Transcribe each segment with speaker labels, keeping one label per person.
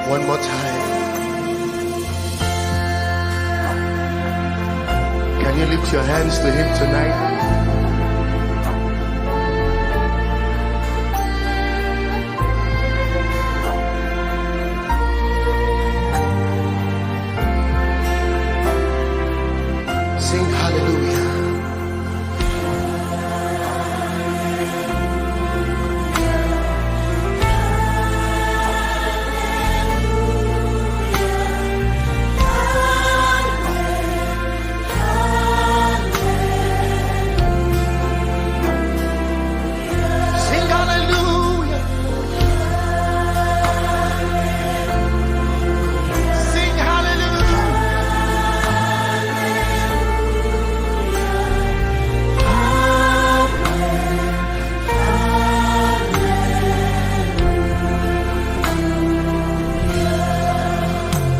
Speaker 1: One more time. Can you lift your hands to Him tonight? Sing hallelujah.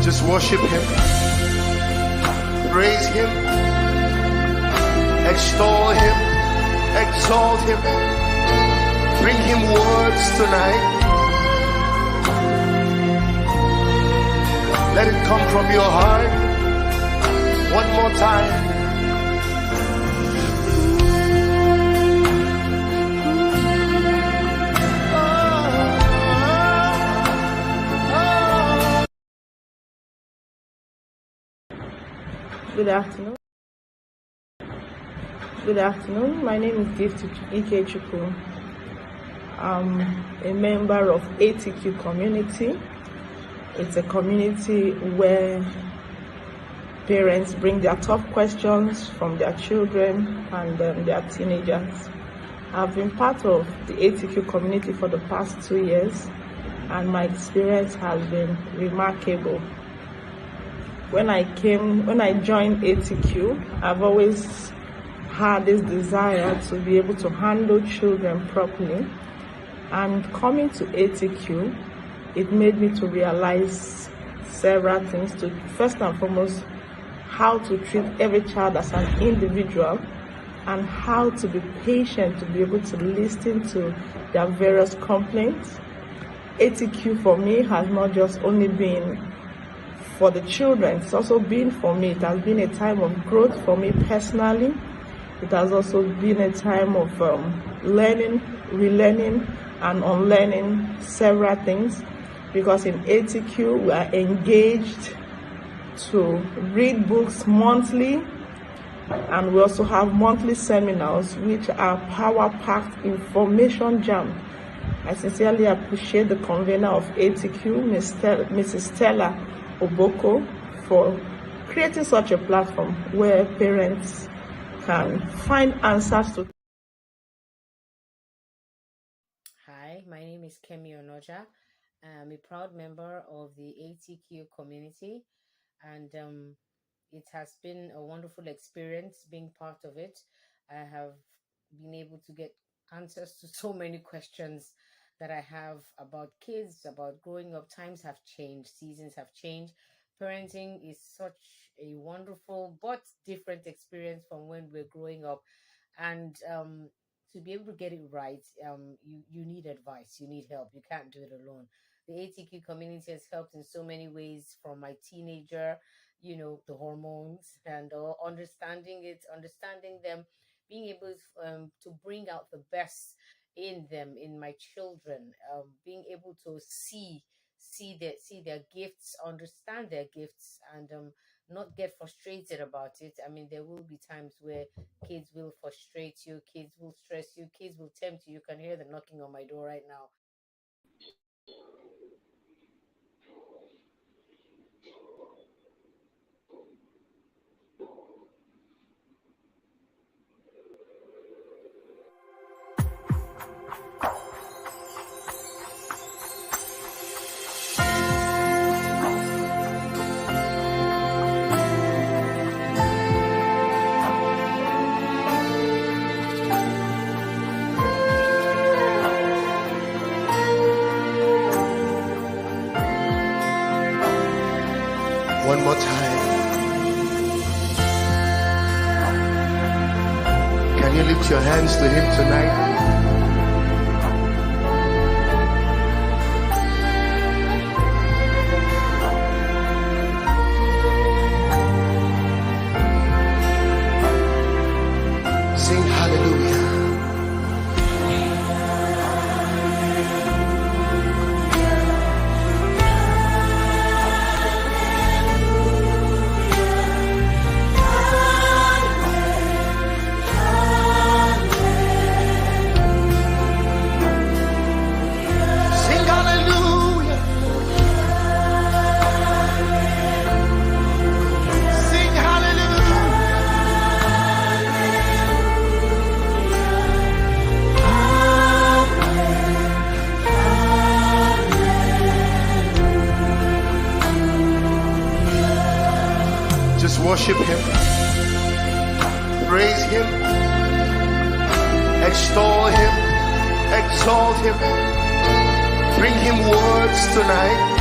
Speaker 1: Just worship Him, praise Him, extol Him, exalt Him, bring Him words tonight. Let it come from your heart. One more time.
Speaker 2: Good afternoon. Good afternoon. My name is Gift Ikechukwu. I'm a member of ATQ community. It's a community where parents bring their tough questions from their children and their teenagers. I've been part of the ATQ community for the past 2 years, and my experience has been remarkable. When I joined ATQ, I've always had this desire to be able to handle children properly. And coming to ATQ, it made me to realize several things. First and foremost, how to treat every child as an individual, and how to be patient to be able to listen to their various complaints. ATQ for me has not just only been for the children, it's also been for me. It has been a time of growth for me personally. It has also been a time of learning, relearning, and unlearning several things, because in ATQ we are engaged to read books monthly, and we also have monthly seminars which are power-packed information jam. I sincerely appreciate the convener of ATQ, Mrs. Stella Obong, for creating such a platform where parents can find answers to.
Speaker 3: Hi, my name is Onuoha. I'm a proud member of the ATQ community, and it has been a wonderful experience being part of it. I have been able to get answers to so many questions that I have about kids, about growing up. Times have changed, seasons have changed. Parenting is such a wonderful but different experience from when we're growing up. And to be able to get it right, you need advice, you need help. You can't do it alone. The ATQ community has helped in so many ways, from my teenager, the hormones, and understanding them, being able to bring out the best in them, in my children, being able to see their gifts, understand their gifts, and not get frustrated about it. I mean, there will be times where kids will frustrate you, kids will stress you, kids will tempt you. You can hear them knocking on my door right now.
Speaker 1: One more time. Can you lift your hands to Him tonight? Let's worship him, praise him, extol him, exalt him, bring him words tonight.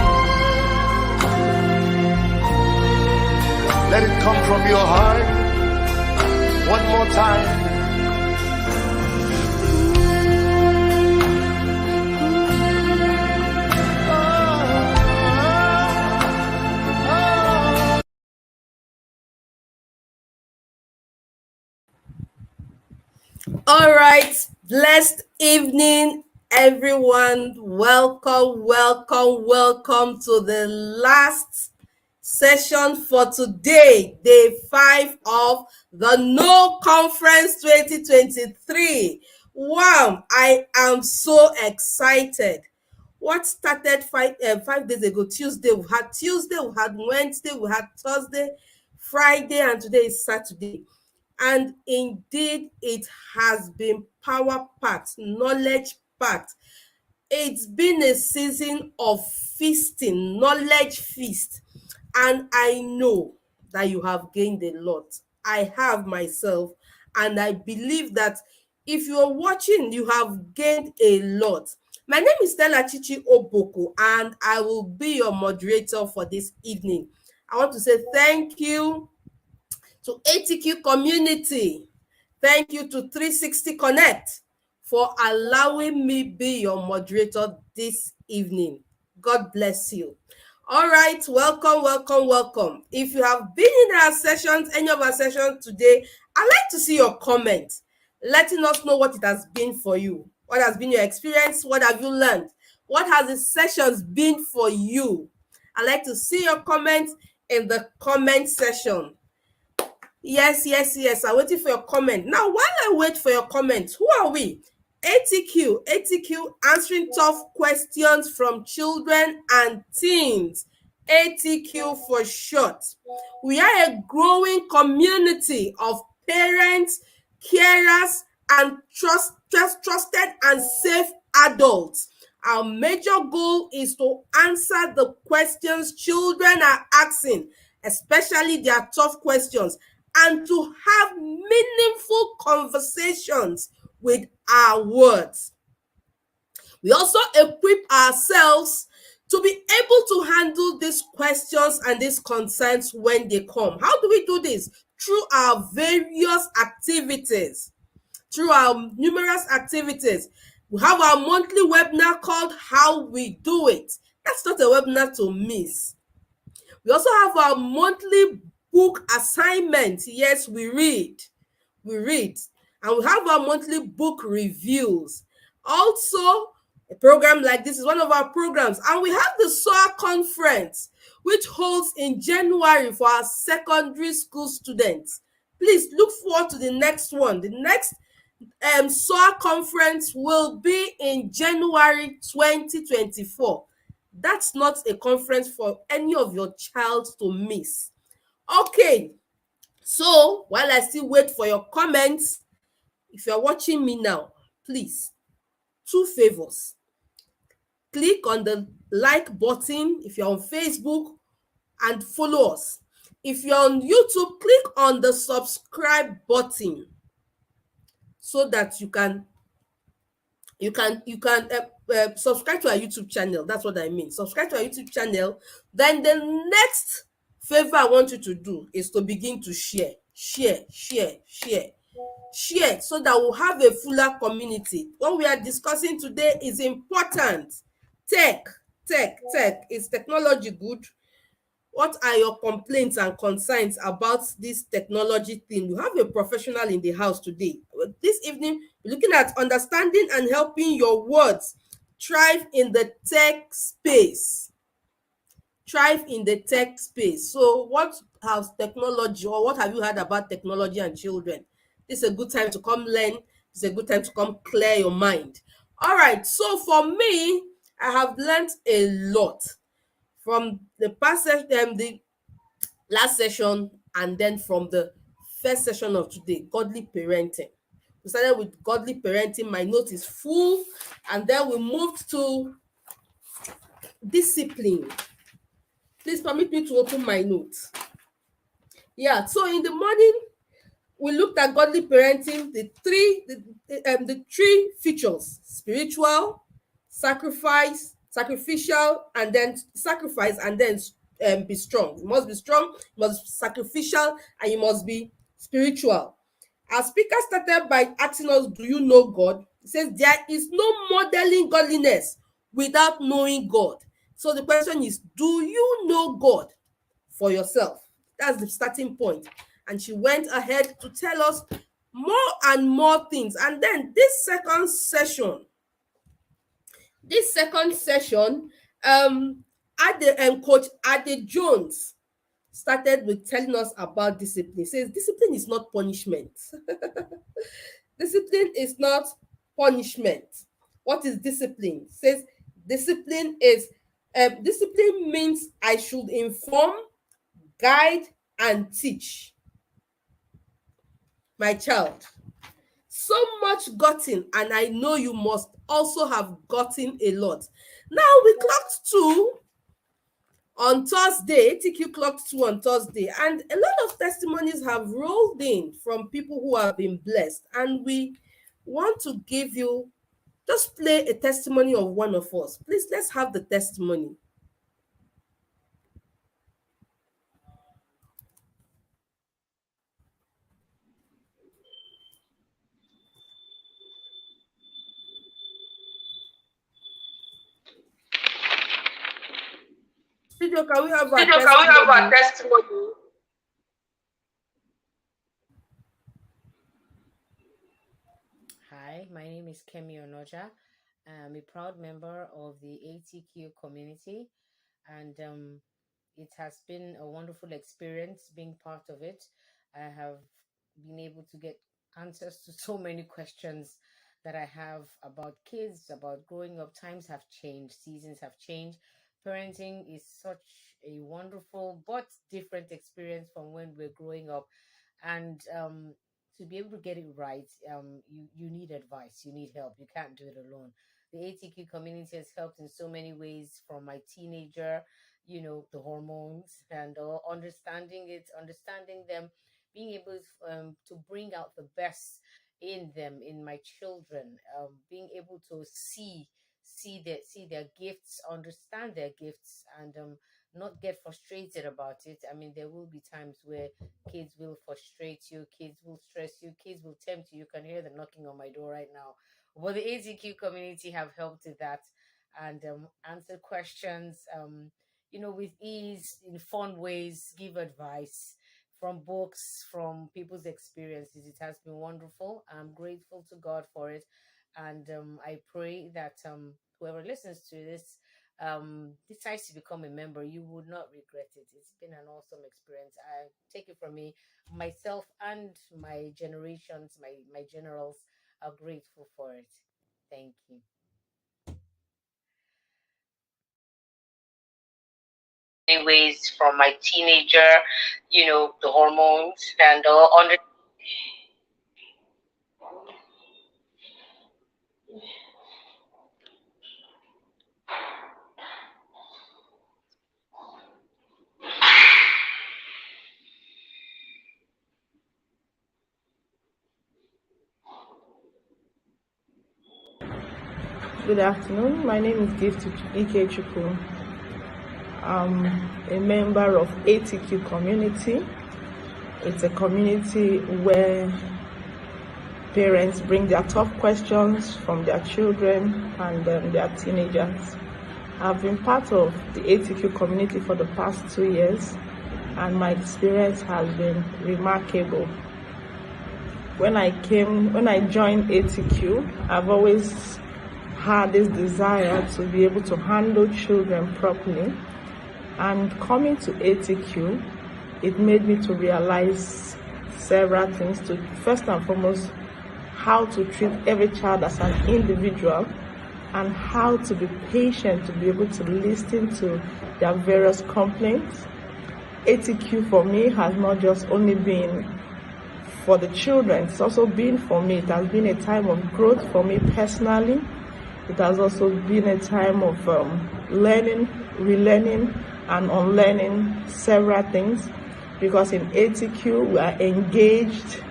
Speaker 1: Let it come from your heart. One more time.
Speaker 4: All right, blessed evening, everyone. Welcome to the last session for today, day 5 of the No Conference 2023. Wow, I am so excited. What started 5 days ago, Tuesday, we had Wednesday, we had Thursday, Friday, and today is Saturday. And indeed, it has been power-packed, knowledge-packed. It's been a season of feasting, knowledge feast. And I know that you have gained a lot. I have myself, and I believe that if you're watching, you have gained a lot. My name is Stella Chichi Oboko, and I will be your moderator for this evening. I want to say thank you to ATQ community. Thank you to 360 Connect for allowing me be your moderator this evening. God bless you. All right, welcome. If you have been in our sessions, any of our sessions today, I'd like to see your comments, letting us know what it has been for you. What has been your experience? What have you learned? What has the sessions been for you? I'd like to see your comments in the comment section. Yes. I'm waiting for your comment. Now, while I wait for your comment, who are we? ATQ, answering tough questions from children and teens. ATQ for short. We are a growing community of parents, carers, and trusted and safe adults. Our major goal is to answer the questions children are asking, especially their tough questions, and to have meaningful conversations with our words. We also equip ourselves to be able to handle these questions and these concerns when they come. How do we do this? Through our various activities, through our numerous activities. We have our monthly webinar called How We Do It. That's not a webinar to miss. We also have our monthly book assignment. Yes, we read. And we have our monthly book reviews. Also, a program like this is one of our programs. And we have the SOA conference, which holds in January for our secondary school students. Please look forward to the next one. The next SOA conference will be in January 2024. That's not a conference for any of your child to miss. Okay, so while I still wait for your comments, if you're watching me now, please, 2 favors. Click on the like button if you're on Facebook and follow us. If you're on YouTube, click on the subscribe button so that you can subscribe to our YouTube channel. That's what I mean. Subscribe to our YouTube channel. Then the next favor I want you to do is to begin to share so that we'll have a fuller community. What we are discussing today is important. Tech. Is technology good? What are your complaints and concerns about this technology thing? We have a professional in the house today. This evening, we're looking at understanding and helping your words thrive in the tech space. So what has technology, or what have you heard about technology and children? This is a good time to come learn. It's a good time to come clear your mind. All right, so for me, I have learned a lot from the past the last session, and then from the first session of today, godly parenting. We started with godly parenting. My note is full, and then we moved to discipline. Please permit me to open my notes. Yeah, so in the morning, we looked at godly parenting, the three features: spiritual, sacrificial, and then sacrifice, and then be strong. You must be strong, you must be sacrificial, and you must be spiritual. Our speaker started by asking us, do you know God? He says there is no modeling godliness without knowing God. So the question is, do you know God for yourself? That's the starting point. And she went ahead to tell us more and more things. And then this second session, Coach Ade Jones started with telling us about discipline. He says discipline is not punishment. Discipline is not punishment. What is discipline? He says discipline means I should inform, guide, and teach my child. So much gotten, and I know you must also have gotten a lot. Now we clocked 2 on Thursday. ATQ clocked 2 on Thursday, and a lot of testimonies have rolled in from people who have been blessed, and we want to give you, just play a testimony of one of us. Please, let's have the testimony. Studio, can we have our testimony?
Speaker 3: Hi, my name is Kemi Onoja. I'm a proud member of the ATQ community, and it has been a wonderful experience being part of it. I have been able to get answers to so many questions that I have about kids, about growing up. Times have changed, seasons have changed. Parenting is such a wonderful but different experience from when we're growing up. And to be able to get it right, you need advice, you need help. You can't do it alone. The ATQ community has helped in so many ways, from my teenager, the hormones, and understanding them, being able to bring out the best in them, in my children, being able to see their gifts, understand their gifts, and not get frustrated about it. I mean, there will be times where kids will frustrate you, kids will stress you, kids will tempt you. You can hear them knocking on my door right now. But the ATQ community have helped with that, and answer questions, with ease, in fun ways, give advice from books, from people's experiences. It has been wonderful. I'm grateful to God for it. And I pray that whoever listens to this decides to become a member, you would not regret it. It's been an awesome experience. I take it from me, myself, and my generations, my generals are grateful for it. Thank you. Ways, from my teenager, the hormones, and
Speaker 2: Good afternoon. My name is Ukeme. I'm a member of ATQ community. It's a community where parents bring their tough questions from their children and their teenagers. I've been part of the ATQ community for the past 2 years, and my experience has been remarkable. When I joined ATQ, I've always had this desire to be able to handle children properly, and coming to ATQ, it made me to realize several things. To first and foremost, how to treat every child as an individual, and how to be patient, to be able to listen to their various complaints. ATQ for me has not just only been for the children, it's also been for me. It has been a time of growth for me personally. It has also been a time of learning, relearning, and unlearning several things. because in ATQ we are engaged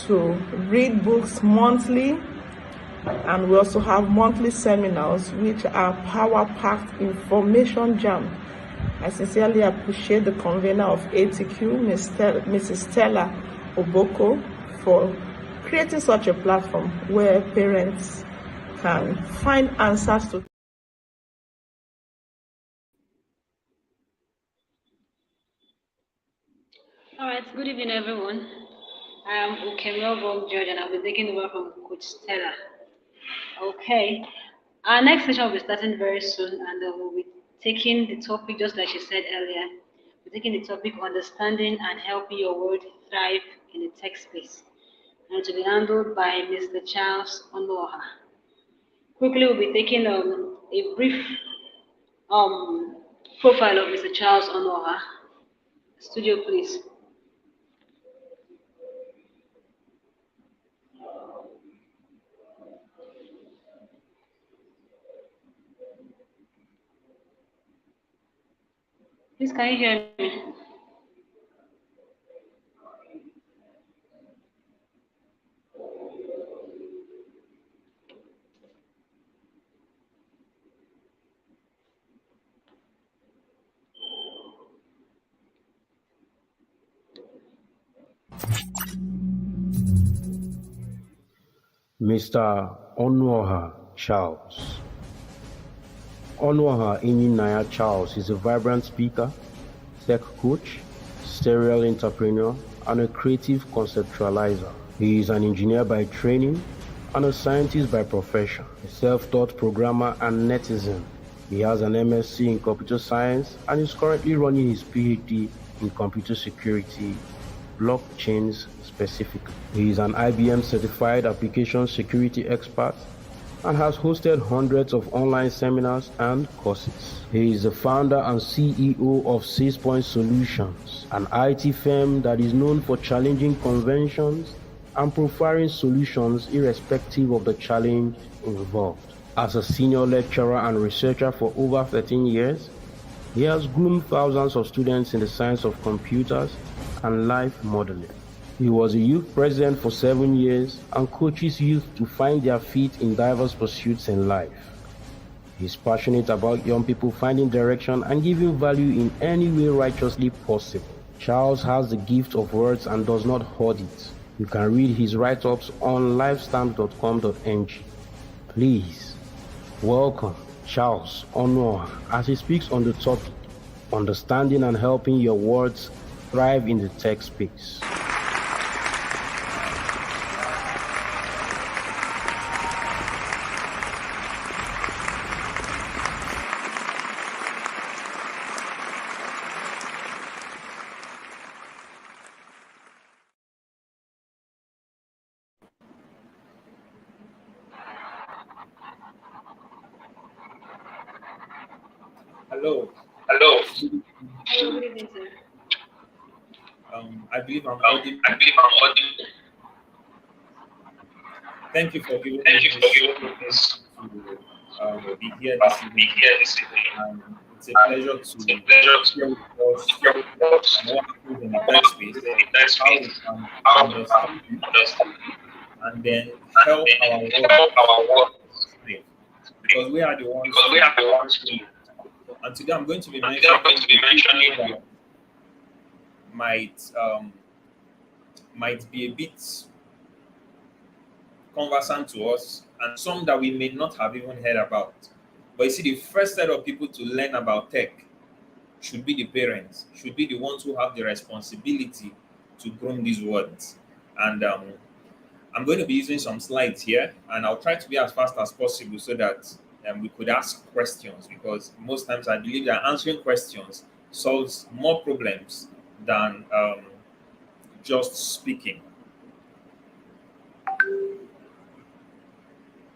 Speaker 2: to read books monthly, and we also have monthly seminars which are power-packed information jam. I sincerely appreciate the convener of ATQ, Mrs. Stella Oboko, for creating such a platform where parents can find answers to.
Speaker 5: All right, good evening, everyone. I am Ukeme Obong, and I'll be taking over from Coach Stella. Okay, our next session will be starting very soon, and we'll be taking the topic, just like she said earlier, we're taking the topic understanding and helping your world thrive in the tech space. And to be handled by Mr. Charles Onuoha. Quickly, we'll be taking a brief profile of Mr. Charles Onuoha. Studio, please. Please, can you hear me?
Speaker 6: Mr. Onuoha Charles. Onuoha Inyinaya Charles is a vibrant speaker, tech coach, serial entrepreneur, and a creative conceptualizer. He is an engineer by training and a scientist by profession, a self-taught programmer and netizen. He has an MSc in computer science and is currently running his PhD in computer security, blockchains specifically. He is an IBM certified application security expert and has hosted hundreds of online seminars and courses. He is the founder and CEO of 6 Point Solutions, an IT firm that is known for challenging conventions and profiling solutions irrespective of the challenge involved. As a senior lecturer and researcher for over 13 years, he has groomed thousands of students in the science of computers and life modeling. He was a youth president for 7 years and coaches youth to find their feet in diverse pursuits in life. He's passionate about young people finding direction and giving value in any way righteously possible. Charles has the gift of words and does not hoard it. You can read his write-ups on livestamp.com.ng. Please, welcome Charles Onuoha as he speaks on the topic, understanding and helping your words thrive in the tech space.
Speaker 7: Hello.
Speaker 5: Hello, good evening, sir.
Speaker 7: I believe I'm audible. Thank you for giving me this to be here this evening. It's a pleasure to share with us what happens in the tech space, how we can understand it, and then help our world thrive. Because we are the ones to. And today I'm going to be mentioning that might be a bit conversant to us, and some that we may not have even heard about. But you see, the first set of people to learn about tech should be the parents, should be the ones who have the responsibility to groom these words. And I'm going to be using some slides here, and I'll try to be as fast as possible so that we could ask questions, because most times I believe that answering questions solves more problems than just speaking.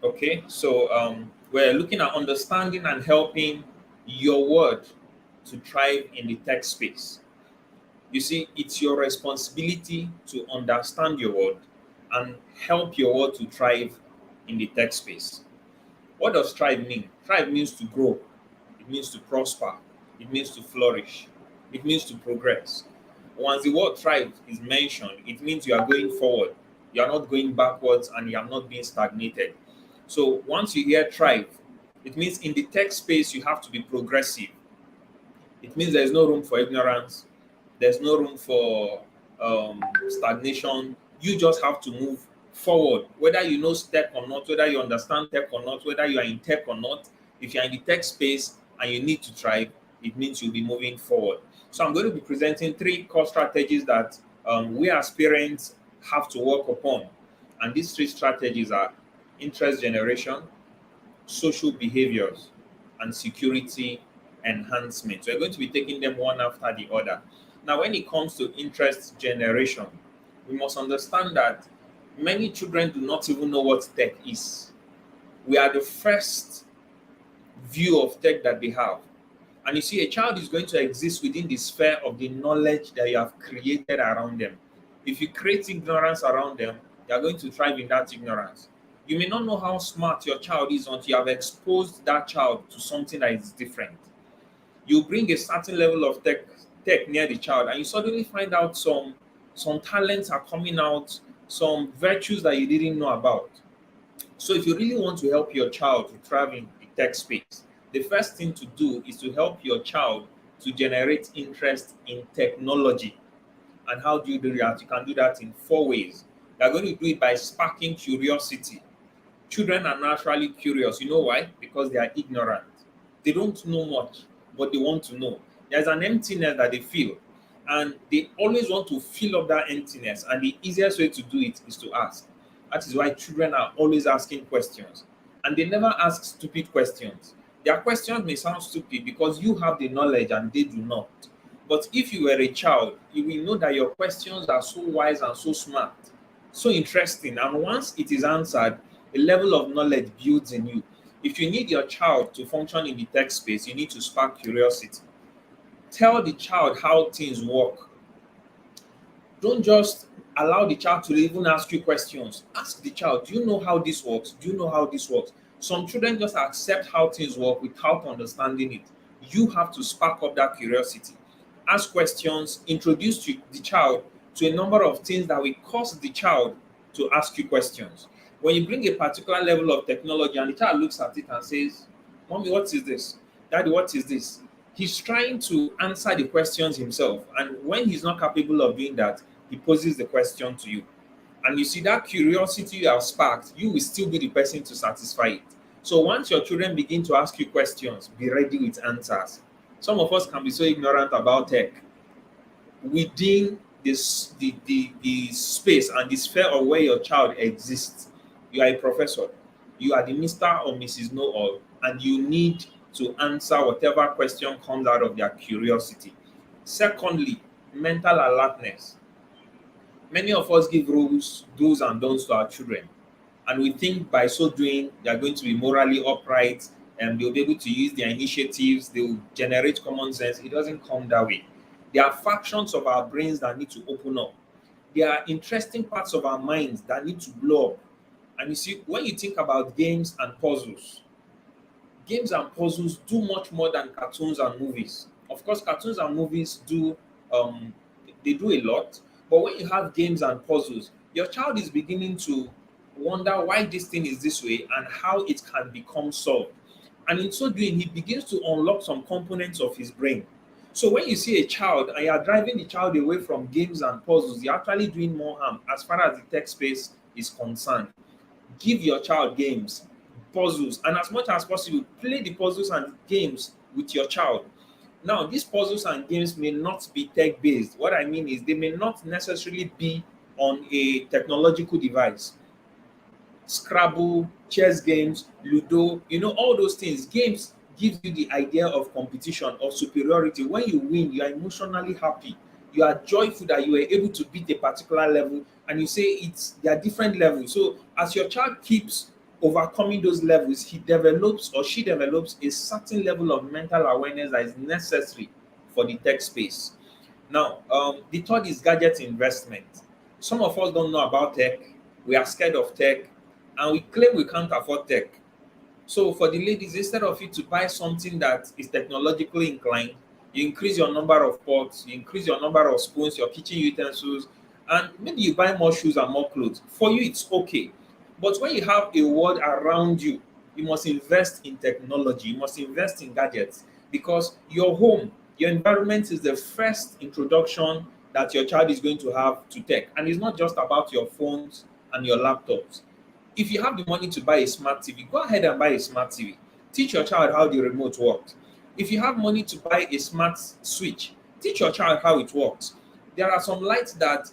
Speaker 7: Okay, so we're looking at understanding and helping your word to thrive in the tech space. You see, it's your responsibility to understand your word and help your word to thrive in the tech space. What does thrive mean? Thrive means to grow. It means to prosper. It means to flourish. It means to progress. Once the word thrive is mentioned, it means you are going forward. You are not going backwards and you are not being stagnated. So once you hear thrive, it means in the tech space you have to be progressive. It means there's no room for ignorance. There's no room for stagnation. You just have to move forward, whether you know tech or not, whether you understand tech or not, whether you are in tech or not. If you're in the tech space and you need to thrive, it means you'll be moving forward. So I'm going to be presenting 3 core strategies that we as parents have to work upon. And these 3 strategies are interest generation, social behaviors, and security enhancement. So we're going to be taking them one after the other. Now, when it comes to interest generation, we must understand that many children do not even know what tech is. We are the first view of tech that they have. And you see, a child is going to exist within the sphere of the knowledge that you have created around them. If you create ignorance around them, they are going to thrive in that ignorance. You may not know how smart your child is until you have exposed that child to something that is different. You bring a certain level of tech near the child, and you suddenly find out some talents are coming out, some virtues that you didn't know about. So if you really want to help your child to thrive in the tech space, the first thing to do is to help your child to generate interest in technology. And how do you do that? You can do that in 4 ways. You're going to do it by sparking curiosity. Children are naturally curious. You know why? Because they are ignorant. They don't know much, but they want to know. There's an emptiness that they feel, and they always want to fill up that emptiness. And the easiest way to do it is to ask. That is why children are always asking questions, and they never ask stupid questions. Their questions may sound stupid because you have the knowledge and they do not. But if you were a child, you will know that your questions are so wise and so smart, so interesting. And once it is answered, a level of knowledge builds in you. If you need your child to function in the tech space, you need to spark curiosity. Tell the child how things work. Don't just allow the child to even ask you questions. Ask the child, do you know how this works? Do you know how this works? Some children just accept how things work without understanding it. You have to spark up that curiosity. Ask questions, introduce the child to a number of things that will cause the child to ask you questions. When you bring a particular level of technology and the child looks at it and says, Mommy, what is this? Daddy, what is this? He's trying to answer the questions himself. And when he's not capable of doing that, he poses the question to you. And you see that curiosity you have sparked, you will still be the person to satisfy it. So once your children begin to ask you questions, be ready with answers. Some of us can be so ignorant about tech. Within this the space and the sphere of where your child exists, you are a professor. You are the Mr. or Mrs. Know-all, and you need to answer whatever question comes out of their curiosity. Secondly, mental alertness. Many of us give rules, do's and don'ts to our children, and we think by so doing they are going to be morally upright and they'll be able to use their initiatives, they'll generate common sense. It doesn't come that way. There are factions of our brains that need to open up. There are interesting parts of our minds that need to blow up. And you see, when you think about games and puzzles do much more than cartoons and movies. Of course, cartoons and movies do they do a lot, but when you have games and puzzles, your child is beginning to wonder why this thing is this way and how it can become solved. And in so doing, he begins to unlock some components of his brain. So when you see a child and you are driving the child away from games and puzzles, you're actually doing more harm as far as the tech space is concerned. Give your child games, puzzles, and as much as possible, play the puzzles and games with your child. Now, these puzzles and games may not be tech based. What I mean is, they may not necessarily be on a technological device. Scrabble, chess games, Ludo, all those things. Games gives you the idea of competition, of superiority. When you win, you are emotionally happy. You are joyful that you were able to beat a particular level, and you say there are different levels. So as your child keeps overcoming those levels, he develops or she develops a certain level of mental awareness that is necessary for the tech space. Now, the third is gadget investment. Some of us don't know about tech. We are scared of tech, and we claim we can't afford tech. So for the ladies, instead of you to buy something that is technologically inclined, You increase your number of pots, you increase your number of spoons, your kitchen utensils, and maybe you buy more shoes and more clothes. For you, it's okay. But when you have a world around you, you must invest in technology, you must invest in gadgets, because your home, your environment is the first introduction that your child is going to have to tech. And it's not just about your phones and your laptops. If you have the money to buy a smart TV, go ahead and buy a smart TV. Teach your child how the remote works. If you have money to buy a smart switch, teach your child how it works. There are some lights that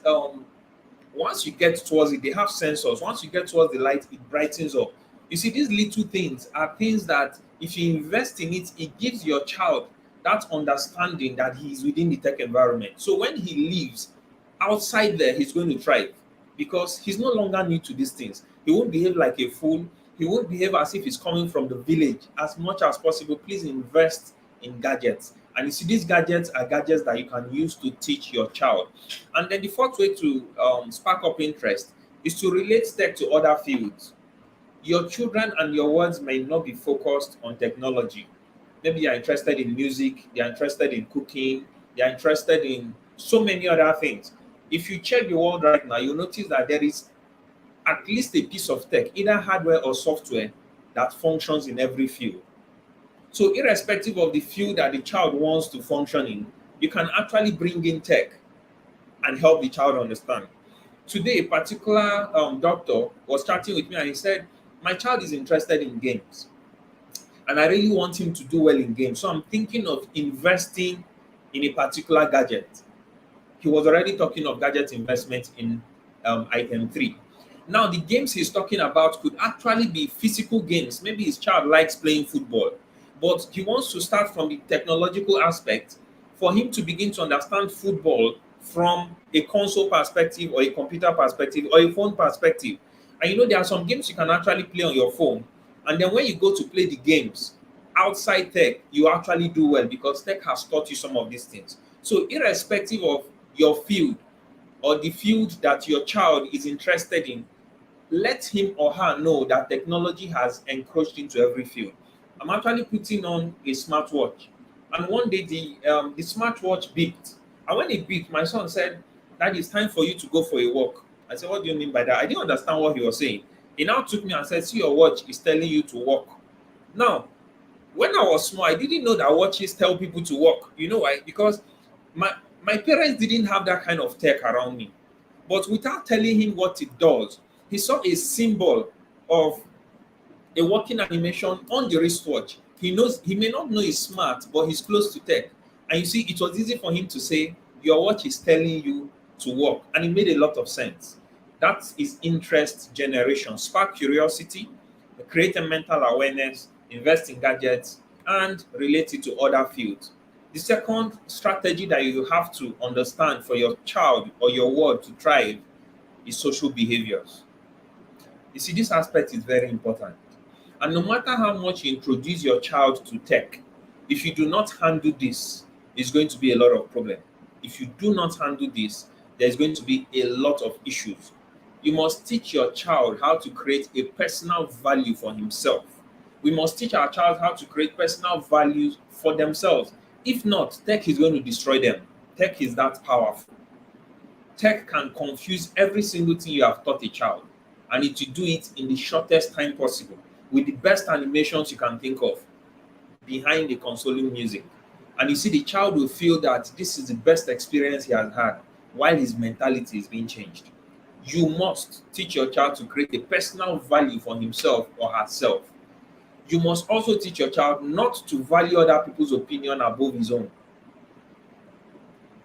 Speaker 7: once you get towards it, they have sensors. Once you get towards the light, it brightens up. You see, these little things are things that if you invest in it, it gives your child that understanding that he is within the tech environment. So when he leaves outside there, he's going to thrive because he's no longer new to these things. He won't behave like a fool. He won't behave as if he's coming from the village. As much as possible, please invest in gadgets. And you see, these gadgets are gadgets that you can use to teach your child. And then the fourth way to spark up interest is to relate tech to other fields. Your children and your words may not be focused on technology. Maybe you're interested in music, they're interested in cooking, they're interested in so many other things. If you check the world right now, you'll notice that there is at least a piece of tech, either hardware or software, that functions in every field. So, irrespective of the field that the child wants to function in, you can actually bring in tech and help the child understand. Today, a particular doctor was chatting with me and he said, my child is interested in games and I really want him to do well in games. So I'm thinking of investing in a particular gadget. He was already talking of gadget investment in item 3. Now, the games he's talking about could actually be physical games. Maybe his child likes playing football, but he wants to start from the technological aspect for him to begin to understand football from a console perspective or a computer perspective or a phone perspective. And you know, there are some games you can actually play on your phone. And then when you go to play the games outside tech, you actually do well because tech has taught you some of these things. So irrespective of your field or the field that your child is interested in, let him or her know that technology has encroached into every field. I'm actually putting on a smartwatch, and one day the smartwatch beeped. And when it beeped, my son said, "That it's time for you to go for a walk." I said, "What do you mean by that?" I didn't understand what he was saying. He now took me and said, "See, your watch is telling you to walk." Now, when I was small, I didn't know that watches tell people to walk. You know why? Because my parents didn't have that kind of tech around me. But without telling him what it does, he saw a symbol of a working animation on the wristwatch. He knows he may not know it's smart, but he's close to tech. And you see, it was easy for him to say, your watch is telling you to walk. And it made a lot of sense. That is interest generation. Spark curiosity, create a mental awareness, invest in gadgets, and relate it to other fields. The second strategy that you have to understand for your child or your ward to thrive is social behaviors. You see, this aspect is very important. And no matter how much you introduce your child to tech, if you do not handle this, it's going to be a lot of problem. If you do not handle this, there's going to be a lot of issues. You must teach your child how to create a personal value for himself. We must teach our child how to create personal values for themselves. If not, tech is going to destroy them. Tech is that powerful. Tech can confuse every single thing you have taught a child, and it will do it in the shortest time possible with the best animations you can think of behind the consoling music. And you see, the child will feel that this is the best experience he has had while his mentality is being changed. You must teach your child to create a personal value for himself or herself. You must also teach your child not to value other people's opinion above his own.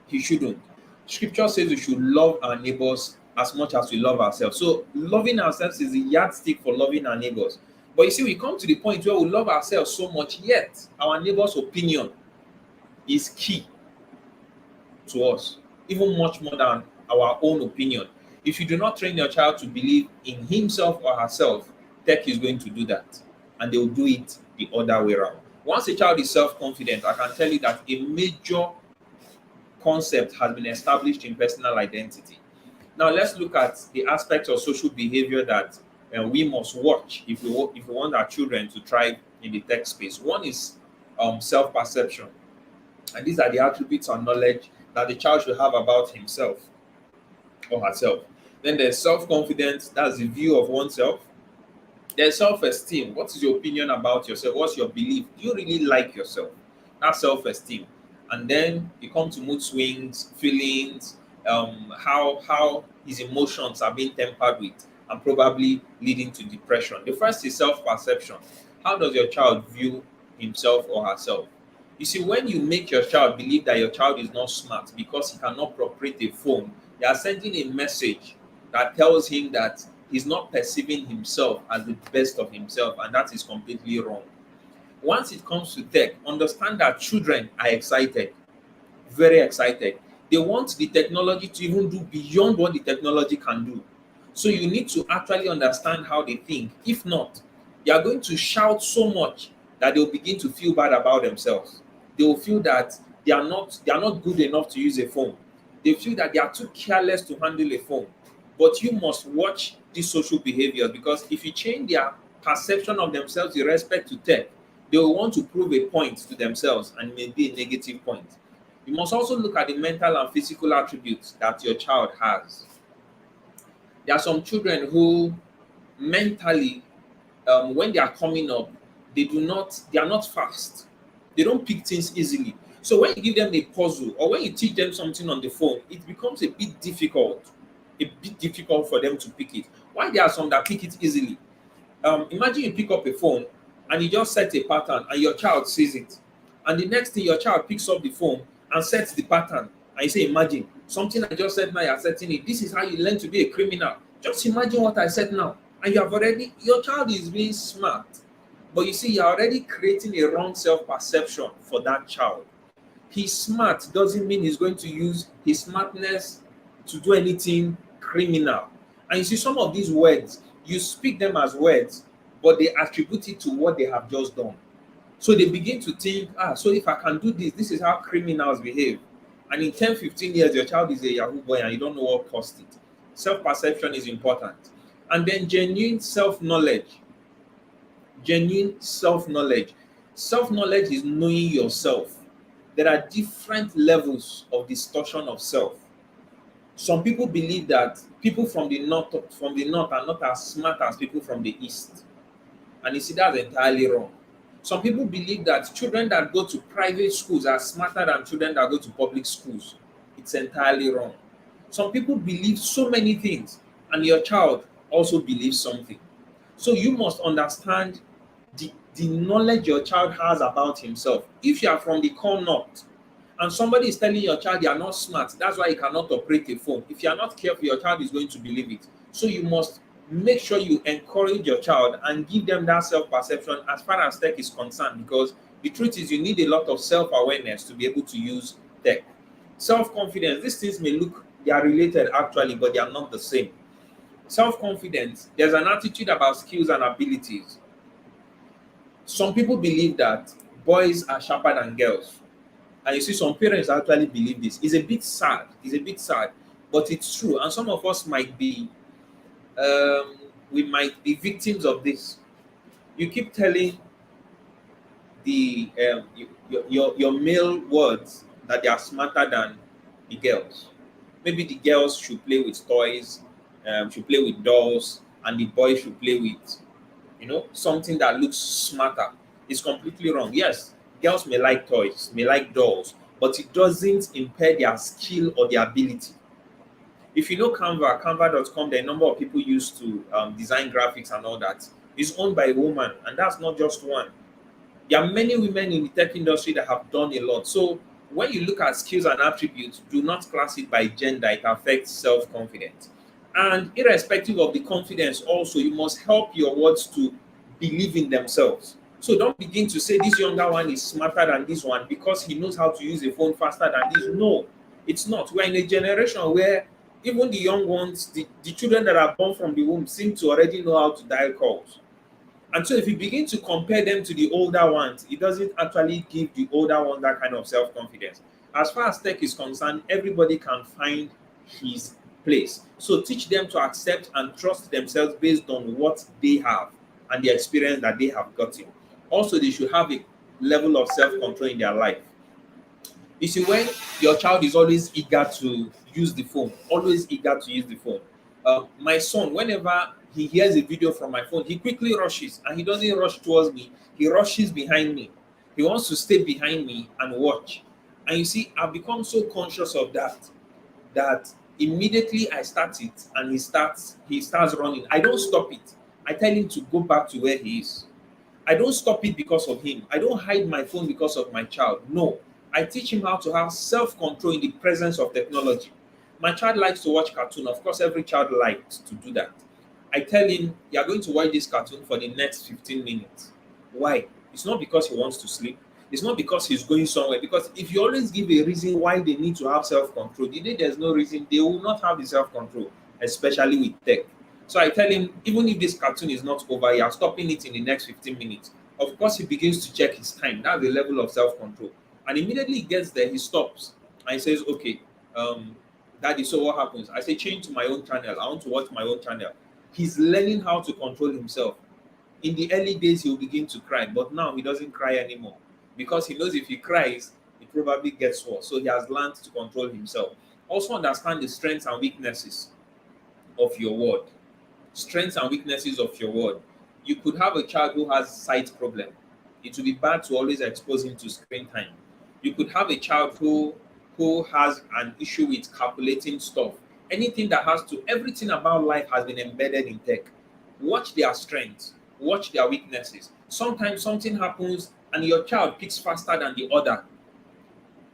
Speaker 7: He shouldn't. Scripture says we should love our neighbors as much as we love ourselves. So loving ourselves is the yardstick for loving our neighbors. But you see, we come to the point where we love ourselves so much, yet our neighbor's opinion is key to us, even much more than our own opinion. If you do not train your child to believe in himself or herself, tech is going to do that, and they will do it the other way around. Once a child is self-confident, I can tell you that a major concept has been established in personal identity. Now, let's look at the aspects of social behavior that we must watch if we want our children to thrive in the tech space. One is self-perception. And these are the attributes and knowledge that the child should have about himself or herself. Then there's self-confidence, that's the view of oneself. There's self-esteem. What is your opinion about yourself? What's your belief? Do you really like yourself? That's self-esteem. And then you come to mood swings, feelings, how his emotions are being tempered with, and probably leading to depression. The first is self-perception. How does your child view himself or herself? You see, when you make your child believe that your child is not smart because he cannot operate a phone, you are sending a message that tells him that he's not perceiving himself as the best of himself, and that is completely wrong. Once it comes to tech, understand that children are excited, very excited. They want the technology to even do beyond what the technology can do. So you need to actually understand how they think. If not, they are going to shout so much that they'll begin to feel bad about themselves. They will feel that they are not good enough to use a phone. They feel that they are too careless to handle a phone. But you must watch these social behaviors, because if you change their perception of themselves in respect to tech, they will want to prove a point to themselves, and it may be a negative point. You must also look at the mental and physical attributes that your child has. There are some children who mentally, when they are coming up, they are not fast. They don't pick things easily. So when you give them a puzzle, or when you teach them something on the phone, it becomes a bit difficult for them to pick it. Why there are some that pick it easily? Imagine you pick up a phone and you just set a pattern and your child sees it. And the next thing, your child picks up the phone and sets the pattern. And you say, imagine, something I just said now, you're setting it. This is how you learn to be a criminal. Just imagine what I said now. And your child is being smart. But you see, you're already creating a wrong self-perception for that child. He's smart doesn't mean he's going to use his smartness to do anything criminal. And you see, some of these words, you speak them as words, but they attribute it to what they have just done. So they begin to think, so if I can do this, this is how criminals behave. And in 10, 15 years, your child is a Yahoo boy and you don't know what caused it. Self-perception is important. And then genuine self-knowledge. Genuine self-knowledge. Self-knowledge is knowing yourself. There are different levels of distortion of self. Some people believe that people from the north are not as smart as people from the east. And you see, that's entirely wrong. Some people believe that children that go to private schools are smarter than children that go to public schools. It's entirely wrong. Some people believe so many things, and your child also believes something. So you must understand the knowledge your child has about himself. If you are from the core north, and somebody is telling your child you are not smart, that's why you cannot operate a phone. If you are not careful, your child is going to believe it. So you must make sure you encourage your child and give them that self-perception as far as tech is concerned, because the truth is you need a lot of self-awareness to be able to use tech. Self-confidence, these things they are related actually, but they are not the same. Self-confidence, there's an attitude about skills and abilities. Some people believe that boys are sharper than girls. And you see, some parents actually believe this. It's a bit sad. But it's true. And some of us might be victims of this. You keep telling your male words that they are smarter than the girls. Maybe the girls should play with toys, should play with dolls, and the boys should play with, something that looks smarter. It's completely wrong. Yes, girls may like toys, may like dolls, but it doesn't impair their skill or their ability. If you know Canva.com, the number of people used to design graphics and all that is owned by a woman, and that's not just one. There are many women in the tech industry that have done a lot. So when you look at skills and attributes, do not class it by gender. It affects self-confidence. And irrespective of the confidence also, you must help your words to believe in themselves. So don't begin to say this younger one is smarter than this one because he knows how to use a phone faster than this. No, it's not. We're in a generation where even the young ones, the children that are born from the womb seem to already know how to dial calls. And so if you begin to compare them to the older ones, it doesn't actually give the older ones that kind of self-confidence. As far as tech is concerned, everybody can find his place. So teach them to accept and trust themselves based on what they have and the experience that they have gotten. Also, they should have a level of self-control in their life. You see, when your child is always eager to use the phone, always eager to use the phone. My son, whenever he hears a video from my phone, he quickly rushes, and he doesn't rush towards me. He rushes behind me. He wants to stay behind me and watch. And you see, I've become so conscious of that immediately I start it and he starts running. I don't stop it. I tell him to go back to where he is. I don't stop it because of him. I don't hide my phone because of my child. No. I teach him how to have self-control in the presence of technology. My child likes to watch cartoon. Of course, every child likes to do that. I tell him, you are going to watch this cartoon for the next 15 minutes. Why? It's not because he wants to sleep. It's not because he's going somewhere. Because if you always give a reason why they need to have self-control, the day there's no reason, they will not have the self-control, especially with tech. So I tell him, even if this cartoon is not over, you are stopping it in the next 15 minutes. Of course, he begins to check his time. That's the level of self-control. And immediately he gets there, he stops and he says, okay, daddy, so what happens? I say, change to my own channel. I want to watch my own channel. He's learning how to control himself. In the early days, he'll begin to cry, but now he doesn't cry anymore because he knows if he cries, it probably gets worse. So he has learned to control himself. Also understand the strengths and weaknesses of your word. Strengths and weaknesses of your word. You could have a child who has sight problem. It would be bad to always expose him to screen time. You could have a child who has an issue with calculating stuff. Anything that has to, everything about life has been embedded in tech. Watch their strengths, watch their weaknesses. Sometimes something happens and your child picks faster than the other.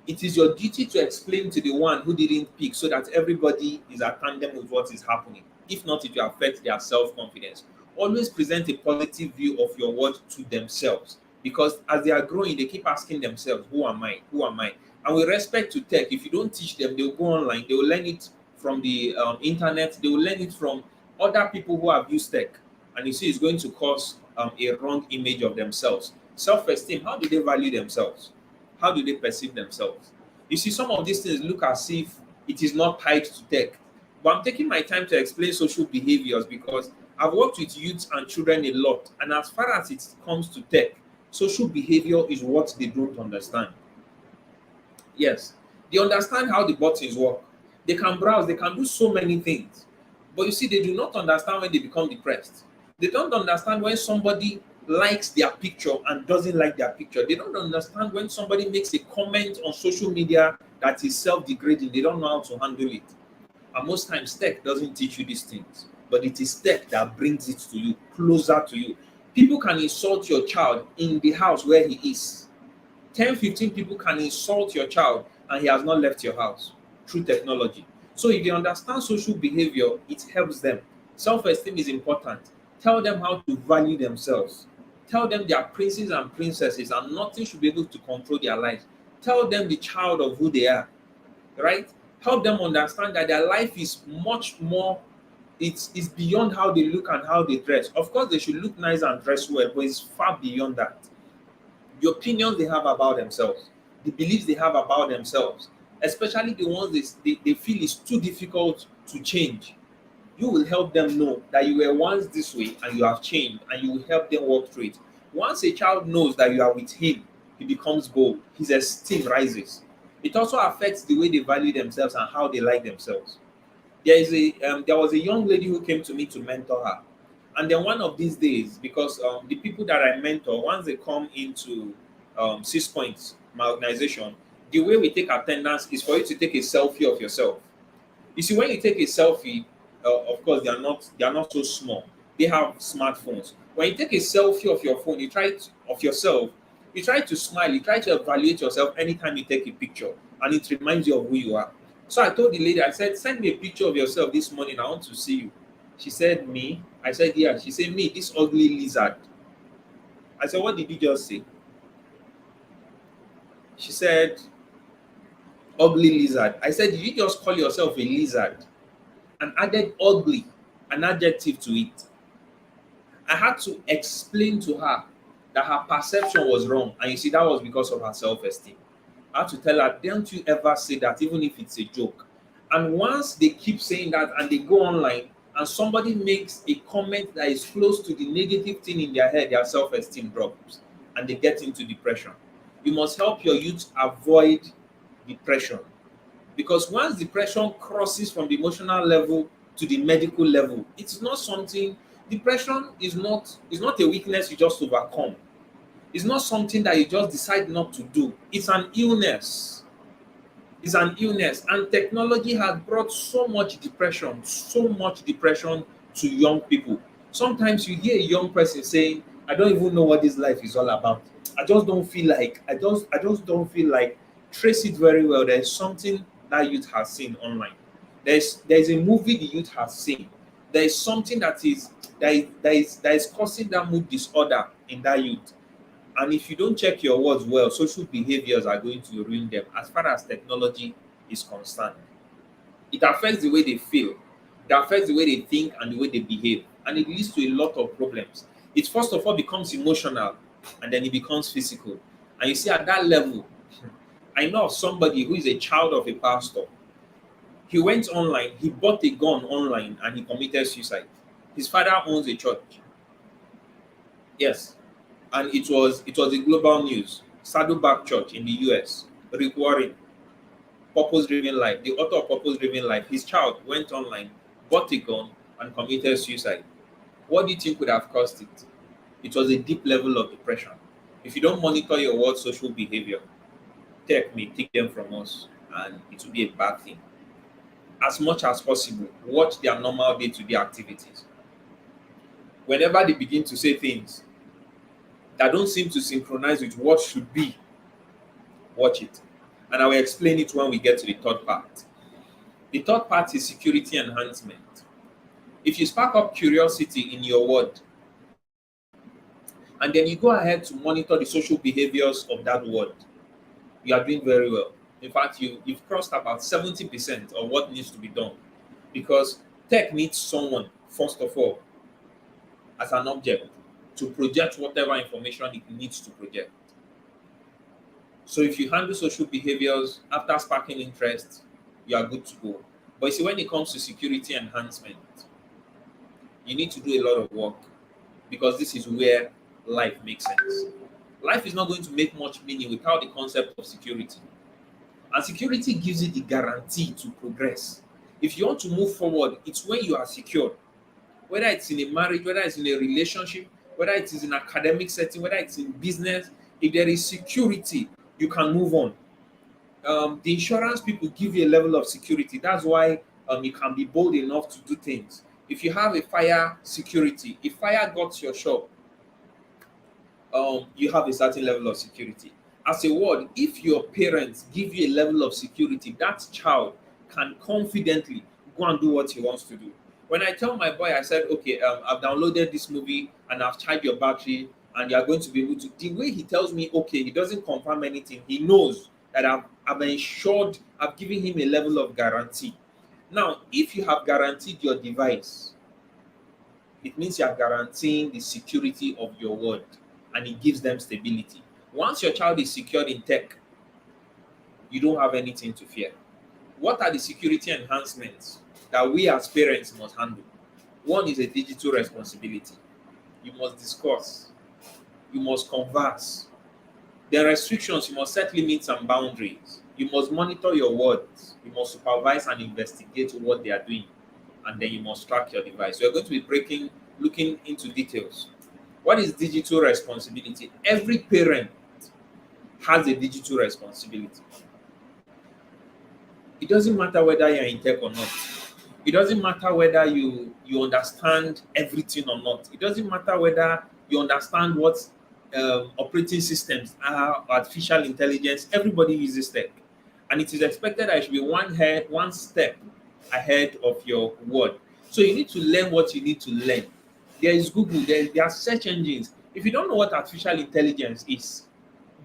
Speaker 7: It is your duty to explain to the one who didn't pick so that everybody is at tandem with what is happening. If not, it will affect their self-confidence. Always present a positive view of your word to themselves, because as they are growing, they keep asking themselves, who am I? Who am I? And with respect to tech, if you don't teach them, they'll go online. They will learn it from the internet. They will learn it from other people who have used tech. And you see, it's going to cause a wrong image of themselves. Self-esteem, how do they value themselves? How do they perceive themselves? You see, some of these things look as if it is not tied to tech. But I'm taking my time to explain social behaviors because I've worked with youth and children a lot. And as far as it comes to tech, social behavior is what they don't understand. Yes, they understand how the buttons work. They can browse, they can do so many things. But you see, they do not understand when they become depressed. They don't understand when somebody likes their picture and doesn't like their picture. They don't understand when somebody makes a comment on social media that is self-degrading. They don't know how to handle it. And most times, tech doesn't teach you these things, but it is tech that brings it to you, closer to you. People can insult your child in the house where he is. 10, 15 people can insult your child and he has not left your house through technology. So if they understand social behavior, it helps them. Self-esteem is important. Tell them how to value themselves. Tell them they are princes and princesses and nothing should be able to control their lives. Tell them the child of who they are, right? Help them understand that their life is much more, it's beyond how they look and how they dress. Of course, they should look nice and dress well, but it's far beyond that. The opinions they have about themselves, the beliefs they have about themselves, especially the ones they feel is too difficult to change. You will help them know that you were once this way and you have changed, and you will help them work through it. Once a child knows that you are with him, he becomes bold, his esteem rises. It also affects the way they value themselves and how they like themselves. There was a young lady who came to me to mentor her. And then one of these days, because the people that I mentor, once they come into 6 Points, my organization, the way we take attendance is for you to take a selfie of yourself. You see, when you take a selfie, of course, they are not so small. They have smartphones. When you take a selfie of your phone, of yourself, you try to smile, you try to evaluate yourself anytime you take a picture, and it reminds you of who you are. So I told the lady, I said, send me a picture of yourself this morning. I want to see you. She said, me? I said, yeah. She said, me, this ugly lizard. I said, what did you just say? She said, ugly lizard. I said, did you just call yourself a lizard? And added ugly, an adjective to it. I had to explain to her that her perception was wrong. And you see, that was because of her self-esteem. I had to tell her, don't you ever say that, even if it's a joke. And once they keep saying that and they go online and somebody makes a comment that is close to the negative thing in their head, their self-esteem drops and they get into depression. You must help your youth avoid depression. Because once depression crosses from the emotional level to the medical level, it's not something. Depression is not a weakness you just overcome. It's not something that you just decide not to do. It's an illness. It's an illness, and technology has brought so much depression to young people. Sometimes you hear a young person saying, "I don't even know what this life is all about. I just don't feel like." Trace it very well. There's something that youth has seen online. There's a movie the youth has seen. There is something that is causing that mood disorder in that youth. And if you don't check your words well, social behaviors are going to ruin them as far as technology is concerned. It affects the way they feel, it affects the way they think and the way they behave, and it leads to a lot of problems. It first of all becomes emotional and then it becomes physical. And you see, at that level, I know of somebody who is a child of a pastor. He went online, he bought a gun online, and he committed suicide. His father owns a church. Yes, and it was a global news. Saddleback Church in the US. Rick Warren, Purpose Driven Life, the author of Purpose Driven Life, his child went online, bought a gun, and committed suicide. What do you think would have caused it? It was a deep level of depression. If you don't monitor your world's social behavior, tech may take them from us, and it will be a bad thing. As much as possible, watch their normal day-to-day activities. Whenever they begin to say things that don't seem to synchronize with what should be, watch it. And I will explain it when we get to the third part. The third part is security enhancement. If you spark up curiosity in your word, and then you go ahead to monitor the social behaviors of that word, you are doing very well. In fact, you've crossed about 70% of what needs to be done. Because tech needs someone, first of all, as an object to project whatever information it needs to project. So if you handle social behaviors after sparking interest, you are good to go. But you see, when it comes to security enhancement, you need to do a lot of work, because this is where life makes sense. Life is not going to make much meaning without the concept of security. And security gives you the guarantee to progress. If you want to move forward, it's when you are secure. Whether it's in a marriage, whether it's in a relationship, whether it is in academic setting, whether it's in business, if there is security, you can move on. The insurance people give you a level of security. That's why you can be bold enough to do things. If you have a fire security, if fire got your shop, you have a certain level of security. As a word, if your parents give you a level of security, that child can confidently go and do what he wants to do. When I tell my boy, I said, okay, I've downloaded this movie and I've charged your battery and you're going to be able to, the way he tells me, okay, he doesn't confirm anything. He knows that I've ensured, I've given him a level of guarantee. Now, if you have guaranteed your device, it means you are guaranteeing the security of your word, and it gives them stability. Once your child is secured in tech, you don't have anything to fear. What are the security enhancements that we as parents must handle? One is a digital responsibility. You must discuss, you must converse. There are restrictions, you must set limits and boundaries. You must monitor your words, you must supervise and investigate what they are doing, and then you must track your device. We are going to be looking into details. What is digital responsibility? Every parent has a digital responsibility. It doesn't matter whether you're in tech or not. It doesn't matter whether you understand everything or not. It doesn't matter whether you understand what operating systems are, artificial intelligence. Everybody uses tech. And it is expected that you should be one step ahead of your word. So you need to learn what you need to learn. There is Google, there are search engines. If you don't know what artificial intelligence is,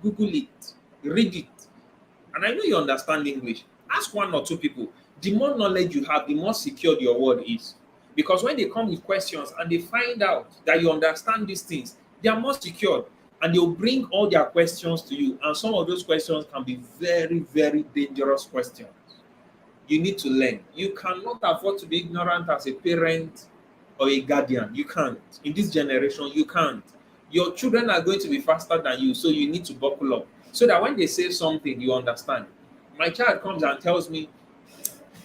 Speaker 7: Google it, read it. And I know you understand English. Ask one or two people. The more knowledge you have, the more secured your word is. Because when they come with questions and they find out that you understand these things, they are more secured. And they'll bring all their questions to you. And some of those questions can be very, very dangerous questions. You need to learn. You cannot afford to be ignorant as a parent or a guardian. You can't. In this generation, you can't. Your children are going to be faster than you, so you need to buckle up. So that when they say something, you understand. My child comes and tells me,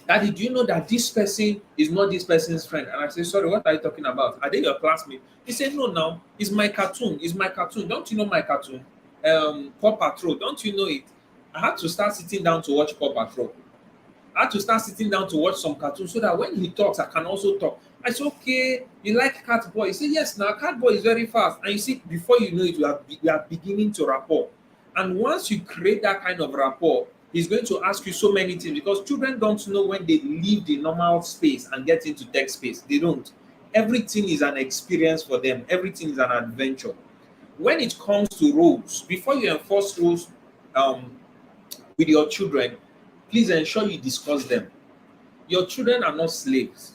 Speaker 7: Daddy, do you know that this person is not this person's friend? And I say, sorry, what are you talking about? Are they your classmate? He said, no, now, it's my cartoon. It's my cartoon. Don't you know my cartoon? Paw Patrol. Don't you know it? I had to start sitting down to watch Paw Patrol. I had to start sitting down to watch some cartoons so that when he talks, I can also talk. I said, okay, you like Catboy? He said, yes, now Catboy is very fast. And you see, before you know it, we are beginning to rapport. And once you create that kind of rapport, he's going to ask you so many things because children don't know when they leave the normal space and get into tech space. They don't. Everything is an experience for them. Everything is an adventure. When it comes to rules, before you enforce rules um, with your children, please ensure you discuss them. Your children are not slaves.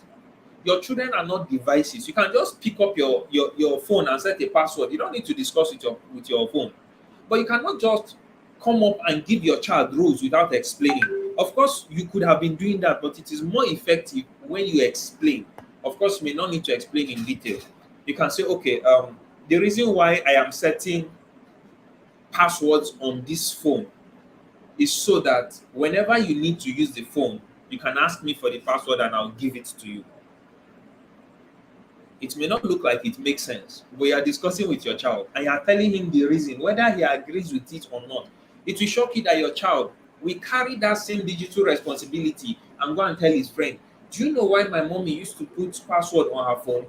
Speaker 7: Your children are not devices. You can just pick up your phone and set a password. You don't need to discuss with your phone. But you cannot just come up and give your child rules without explaining. Of course, you could have been doing that, but it is more effective when you explain. Of course, you may not need to explain in detail. You can say, okay, the reason why I am setting passwords on this phone is so that whenever you need to use the phone, you can ask me for the password and I'll give it to you. It may not look like it makes sense, but you are discussing with your child and you are telling him the reason, whether he agrees with it or not. It will shock you that your child will carry that same digital responsibility and go and tell his friend, do you know why my mommy used to put password on her phone?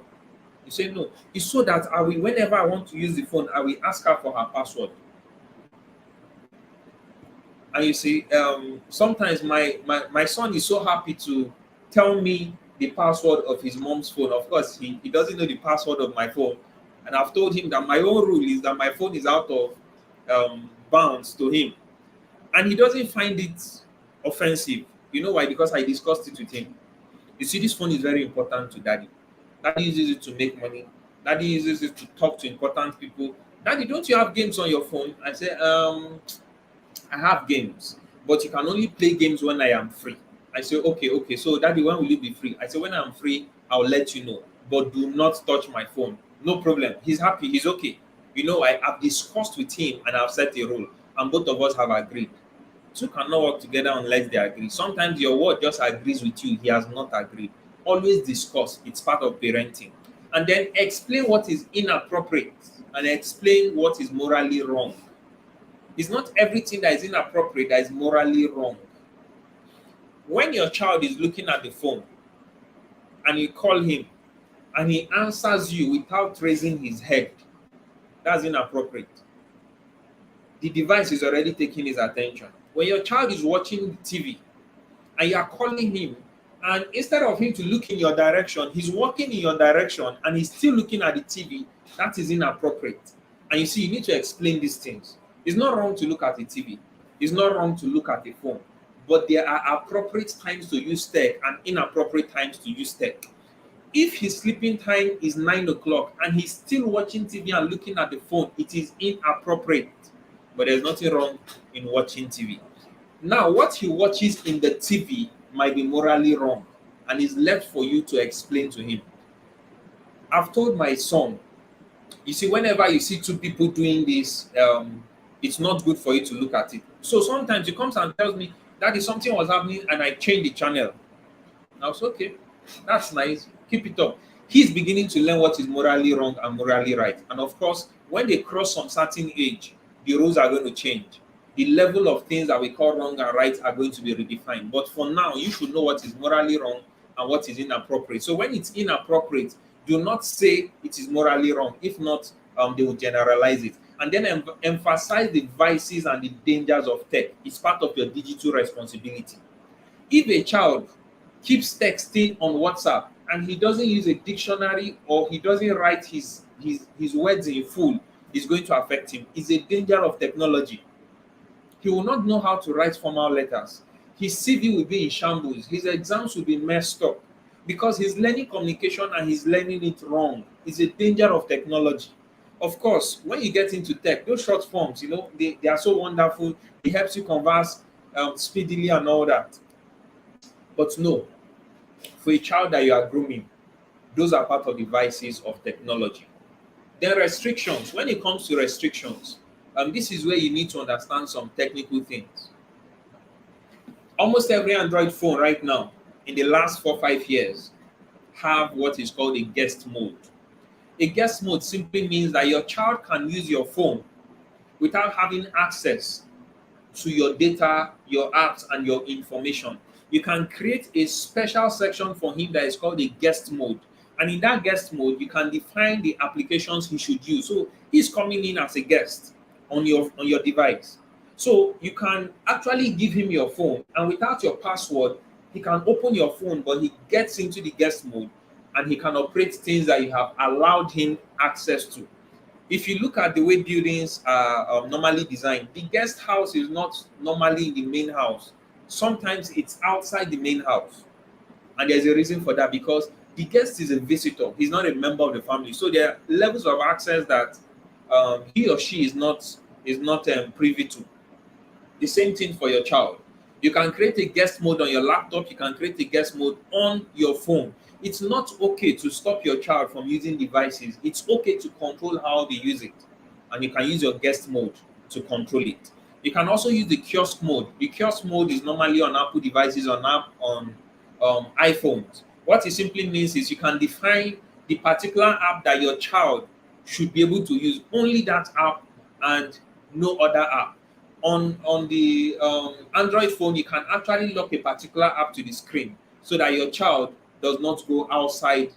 Speaker 7: You say, no. It's so that whenever I want to use the phone, I will ask her for her password. And you see, sometimes my son is so happy to tell me the password of his mom's phone. Of course, he doesn't know the password of my phone. And I've told him that my own rule is that my phone is out of bounds to him. And he doesn't find it offensive. You know why? Because I discussed it with him. You see, this phone is very important to daddy. Daddy uses it to make money. Daddy uses it to talk to important people. Daddy, don't you have games on your phone? I say, I have games, but you can only play games when I am free. I say, okay. So, Daddy, when will you be free? I say, when I'm free, I'll let you know. But do not touch my phone. No problem. He's happy. He's okay. You know, I have discussed with him and I've set a rule, and both of us have agreed. Two cannot work together unless they agree. Sometimes your word just agrees with you. He has not agreed. Always discuss. It's part of parenting. And then explain what is inappropriate and explain what is morally wrong. It's not everything that is inappropriate that is morally wrong. When your child is looking at the phone and you call him and he answers you without raising his head, that's inappropriate. The device is already taking his attention. When your child is watching the TV and you are calling him, and instead of him to look in your direction, he's walking in your direction and he's still looking at the TV, that is inappropriate. And you see, you need to explain these things. It's not wrong to look at the TV. It's not wrong to look at the phone. But there are appropriate times to use tech and inappropriate times to use tech. If his sleeping time is 9 o'clock and he's still watching TV and looking at the phone, it is inappropriate. But there's nothing wrong in watching TV. Now, what he watches in the TV might be morally wrong and is left for you to explain to him. I've told my son, you see, whenever you see two people doing this, it's not good for you to look at it. So sometimes he comes and tells me, Daddy, something was happening and I changed the channel. And I was okay, that's nice, keep it up. He's beginning to learn what is morally wrong and morally right. And of course, when they cross some certain age, the rules are going to change. The level of things that we call wrong and right are going to be redefined. But for now, you should know what is morally wrong and what is inappropriate. So when it's inappropriate, do not say it is morally wrong. If not, they will generalize it. And then emphasize the vices and the dangers of tech. It's part of your digital responsibility. If a child keeps texting on WhatsApp and he doesn't use a dictionary or he doesn't write his words in full, it's going to affect him. It's a danger of technology. He will not know how to write formal letters. His CV will be in shambles. His exams will be messed up because he's learning communication and he's learning it wrong. It's a danger of technology. Of course, when you get into tech, those short forms, they are so wonderful. It helps you converse speedily and all that. But no, for a child that you are grooming, those are part of the vices of technology. Then restrictions. When it comes to restrictions, this is where you need to understand some technical things. Almost every Android phone right now in the last 4 or 5 years have what is called a guest mode. A guest mode simply means that your child can use your phone without having access to your data, your apps, and your information. You can create a special section for him that is called a guest mode. And in that guest mode, you can define the applications he should use. So he's coming in as a guest on your device. So you can actually give him your phone, and without your password, he can open your phone, but he gets into the guest mode and he can operate things that you have allowed him access to. If you look at the way buildings are normally designed, the guest house is not normally in the main house. Sometimes it's outside the main house. And there's a reason for that, because the guest is a visitor. He's not a member of the family. So there are levels of access that he or she is not privy to. The same thing for your child. You can create a guest mode on your laptop. You can create a guest mode on your phone. It's not okay to stop your child from using devices. It's okay to control how they use it. And you can use your guest mode to control it. You can also use the kiosk mode. The kiosk mode is normally on Apple devices, on iPhones. What it simply means is you can define the particular app that your child should be able to use, only that app and no other app. On the Android phone, you can actually lock a particular app to the screen so that your child does not go outside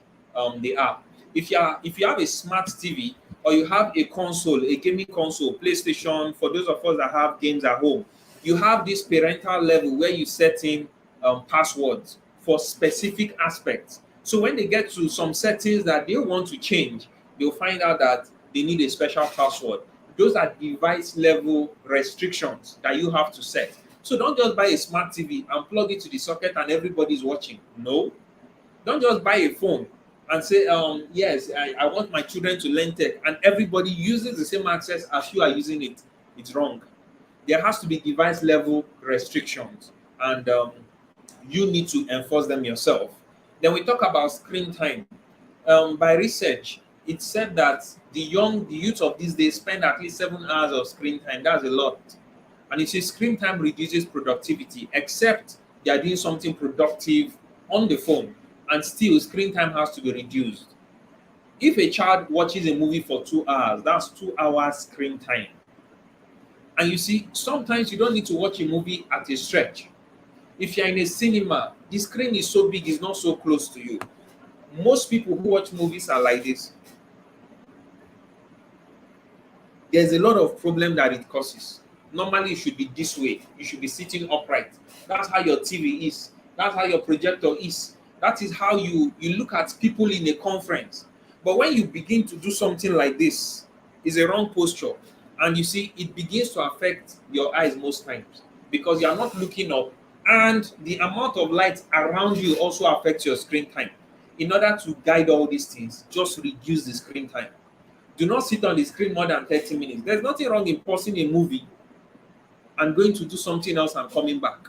Speaker 7: the app. If you have a smart TV, or you have a console, a gaming console, PlayStation, for those of us that have games at home, you have this parental level where you set in passwords for specific aspects. So when they get to some settings that they want to change, they'll find out that they need a special password. Those are device level restrictions that you have to set. So don't just buy a smart TV and plug it to the socket and everybody's watching. No. Don't just buy a phone and say, yes, I want my children to learn tech, and everybody uses the same access as you are using it. It's wrong. There has to be device level restrictions, and you need to enforce them yourself. Then we talk about screen time. By research, it said that the youth of these days spend at least 7 hours of screen time. That's a lot. And you see, screen time reduces productivity, except they are doing something productive on the phone, and still screen time has to be reduced. If a child watches a movie for 2 hours, that's 2 hours screen time. And you see, sometimes you don't need to watch a movie at a stretch. If you're in a cinema, the screen is so big, it's not so close to you. Most people who watch movies are like this. There's a lot of problem that it causes. Normally, you should be this way. You should be sitting upright. That's how your TV is. That's how your projector is. That is how you look at people in a conference. But when you begin to do something like this, it's a wrong posture. And you see, it begins to affect your eyes most times because you are not looking up. And the amount of light around you also affects your screen time. In order to guide all these things, just reduce the screen time. Do not sit on the screen more than 30 minutes. There's nothing wrong in pausing a movie and going to do something else and coming back.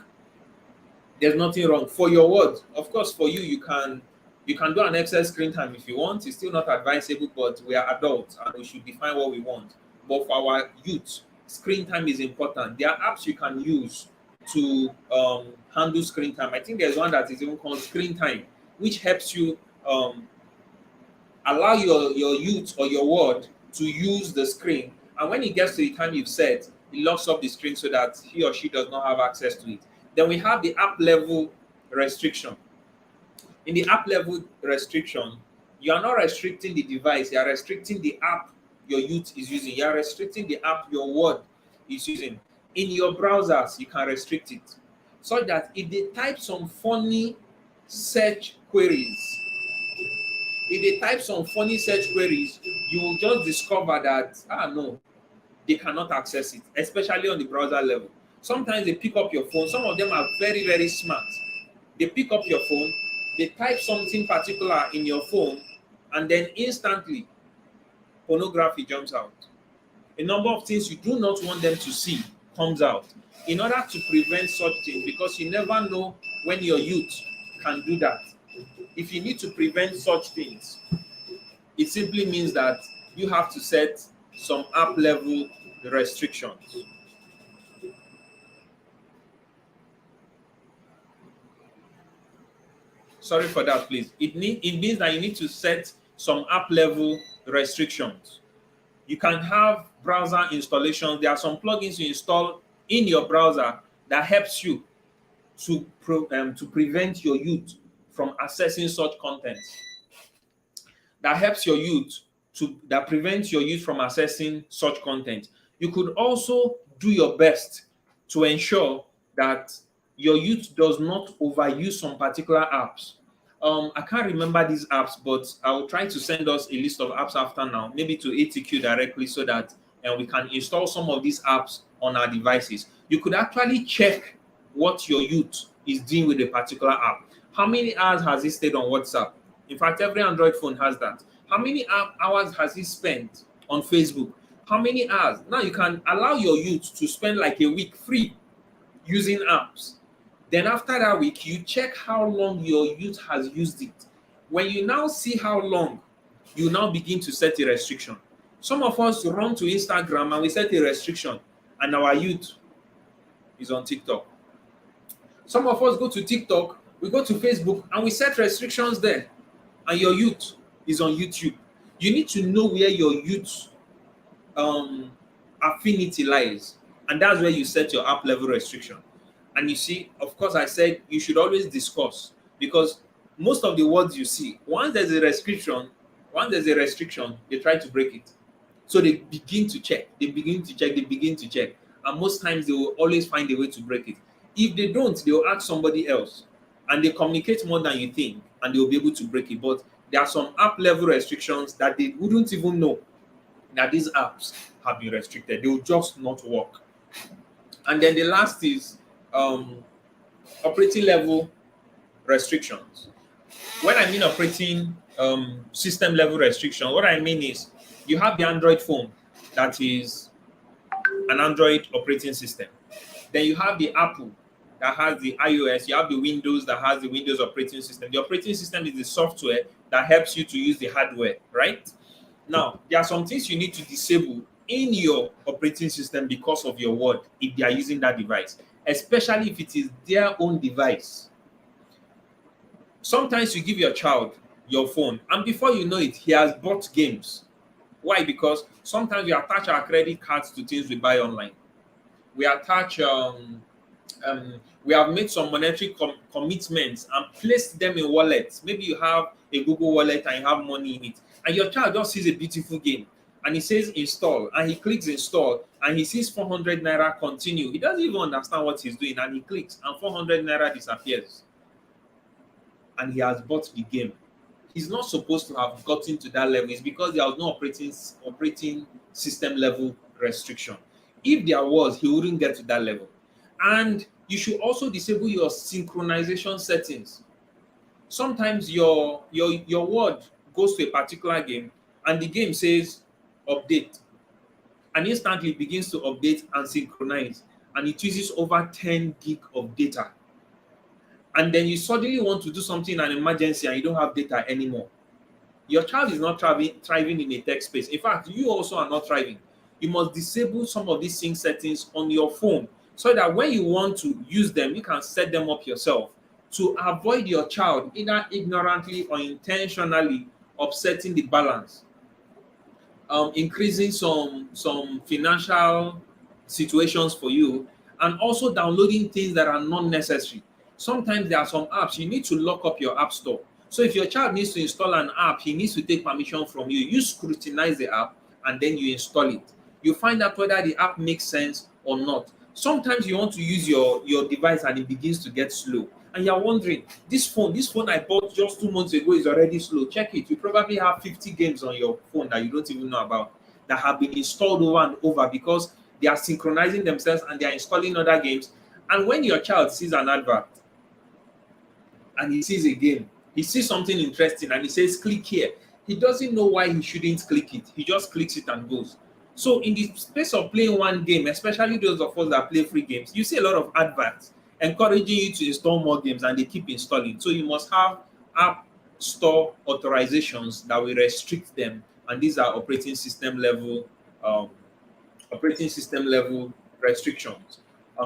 Speaker 7: There's nothing wrong. For your words, of course, for you, you can do an excess screen time if you want. It's still not advisable, but we are adults and we should define what we want. But for our youth, screen time is important. There are apps you can use to handle screen time. I think there's one that is even called Screen Time, which helps you allow your youth or your word to use the screen. And when it gets to the time you've set, it locks up the screen so that he or she does not have access to it. Then we have the app level restriction. In the app level restriction, you are not restricting the device, you are restricting the app your youth is using. You are restricting the app your word is using. In your browsers, you can restrict it. So that if they type some funny search queries, you will just discover that, no, they cannot access it, especially on the browser level. Sometimes they pick up your phone. Some of them are very, very smart. They pick up your phone, they type something particular in your phone, and then instantly, pornography jumps out. A number of things you do not want them to see comes out. In order to prevent such things, because you never know when your youth can do that. If you need to prevent such things, it simply means that you have to set some app level restrictions. Sorry for that, please. It means that you need to set some app level restrictions. You can have browser installations. There are some plugins you install in your browser that helps you to prevent your youth from accessing such content. That helps your youth that prevents your youth from accessing such content. You could also do your best to ensure that your youth does not overuse some particular apps. I can't remember these apps, but I'll try to send us a list of apps after now, maybe to ATQ directly, so that we can install some of these apps on our devices. You could actually check what your youth is doing with a particular app. How many hours has he stayed on WhatsApp? In fact, every Android phone has that. How many hours has he spent on Facebook? How many hours? Now you can allow your youth to spend like a week free using apps. Then after that week, you check how long your youth has used it. When you now see how long, you now begin to set a restriction. Some of us run to Instagram and we set a restriction, and our youth is on TikTok. Some of us go to TikTok, we go to Facebook, and we set restrictions there, and your youth is on YouTube. You need to know where your youth affinity lies, and that's where you set your app level restriction. And you see, of course, I said you should always discuss, because most of the words you see, once there's a restriction, they try to break it. So they begin to check, and most times they will always find a way to break it. If they don't, they will ask somebody else, and they communicate more than you think, and they will be able to break it. But there are some app level restrictions that they wouldn't even know that these apps have been restricted. They will just not work. And then the last is operating level restrictions. When I mean operating system level restriction, what I mean is you have the Android phone that is an Android operating system. Then you have the Apple that has the iOS. You have the Windows that has the Windows operating system. The operating system is the software that helps you to use the hardware, right? Now, there are some things you need to disable in your operating system because of your word if they are using that device, especially if it is their own device. Sometimes you give your child your phone, and before you know it, he has bought games. Why? Because sometimes we attach our credit cards to things we buy online. We attach, we have made some monetary commitments and placed them in wallets. Maybe you have a Google wallet and you have money in it, and your child just sees a beautiful game and he says install, and he clicks install, and he sees 400 naira continue. He doesn't even understand what he's doing, and he clicks, and 400 naira disappears, and he has bought the game. He's not supposed to have gotten to that level. It's because there was no operating system level restriction. If there was, he wouldn't get to that level. And you should also disable your synchronization settings. Sometimes your word goes to a particular game and the game says update, and instantly begins to update and synchronize, and it uses over 10 gig of data. And then you suddenly want to do something in an emergency and you don't have data anymore. Your child is not thriving in a tech space. In fact, you also are not thriving. You must disable some of these sync settings on your phone so that when you want to use them, you can set them up yourself to avoid your child either ignorantly or intentionally upsetting the balance, increasing some financial situations for you, and also downloading things that are not necessary. Sometimes there are some apps you need to lock up your app store. So if your child needs to install an app, he needs to take permission from you. You scrutinize the app and then you install it. You find out whether the app makes sense or not. Sometimes you want to use your device and it begins to get slow. And you're wondering, this phone I bought just 2 months ago is already slow. Check it. You probably have 50 games on your phone that you don't even know about that have been installed over and over because they are synchronizing themselves and they are installing other games. And when your child sees an advert and he sees a game, he sees something interesting and he says, click here. He doesn't know why he shouldn't click it. He just clicks it and goes. So in the space of playing one game, especially those of us that play free games, you see a lot of adverts encouraging you to install more games and they keep installing. So you must have app store authorizations that will restrict them. And these are operating system level restrictions.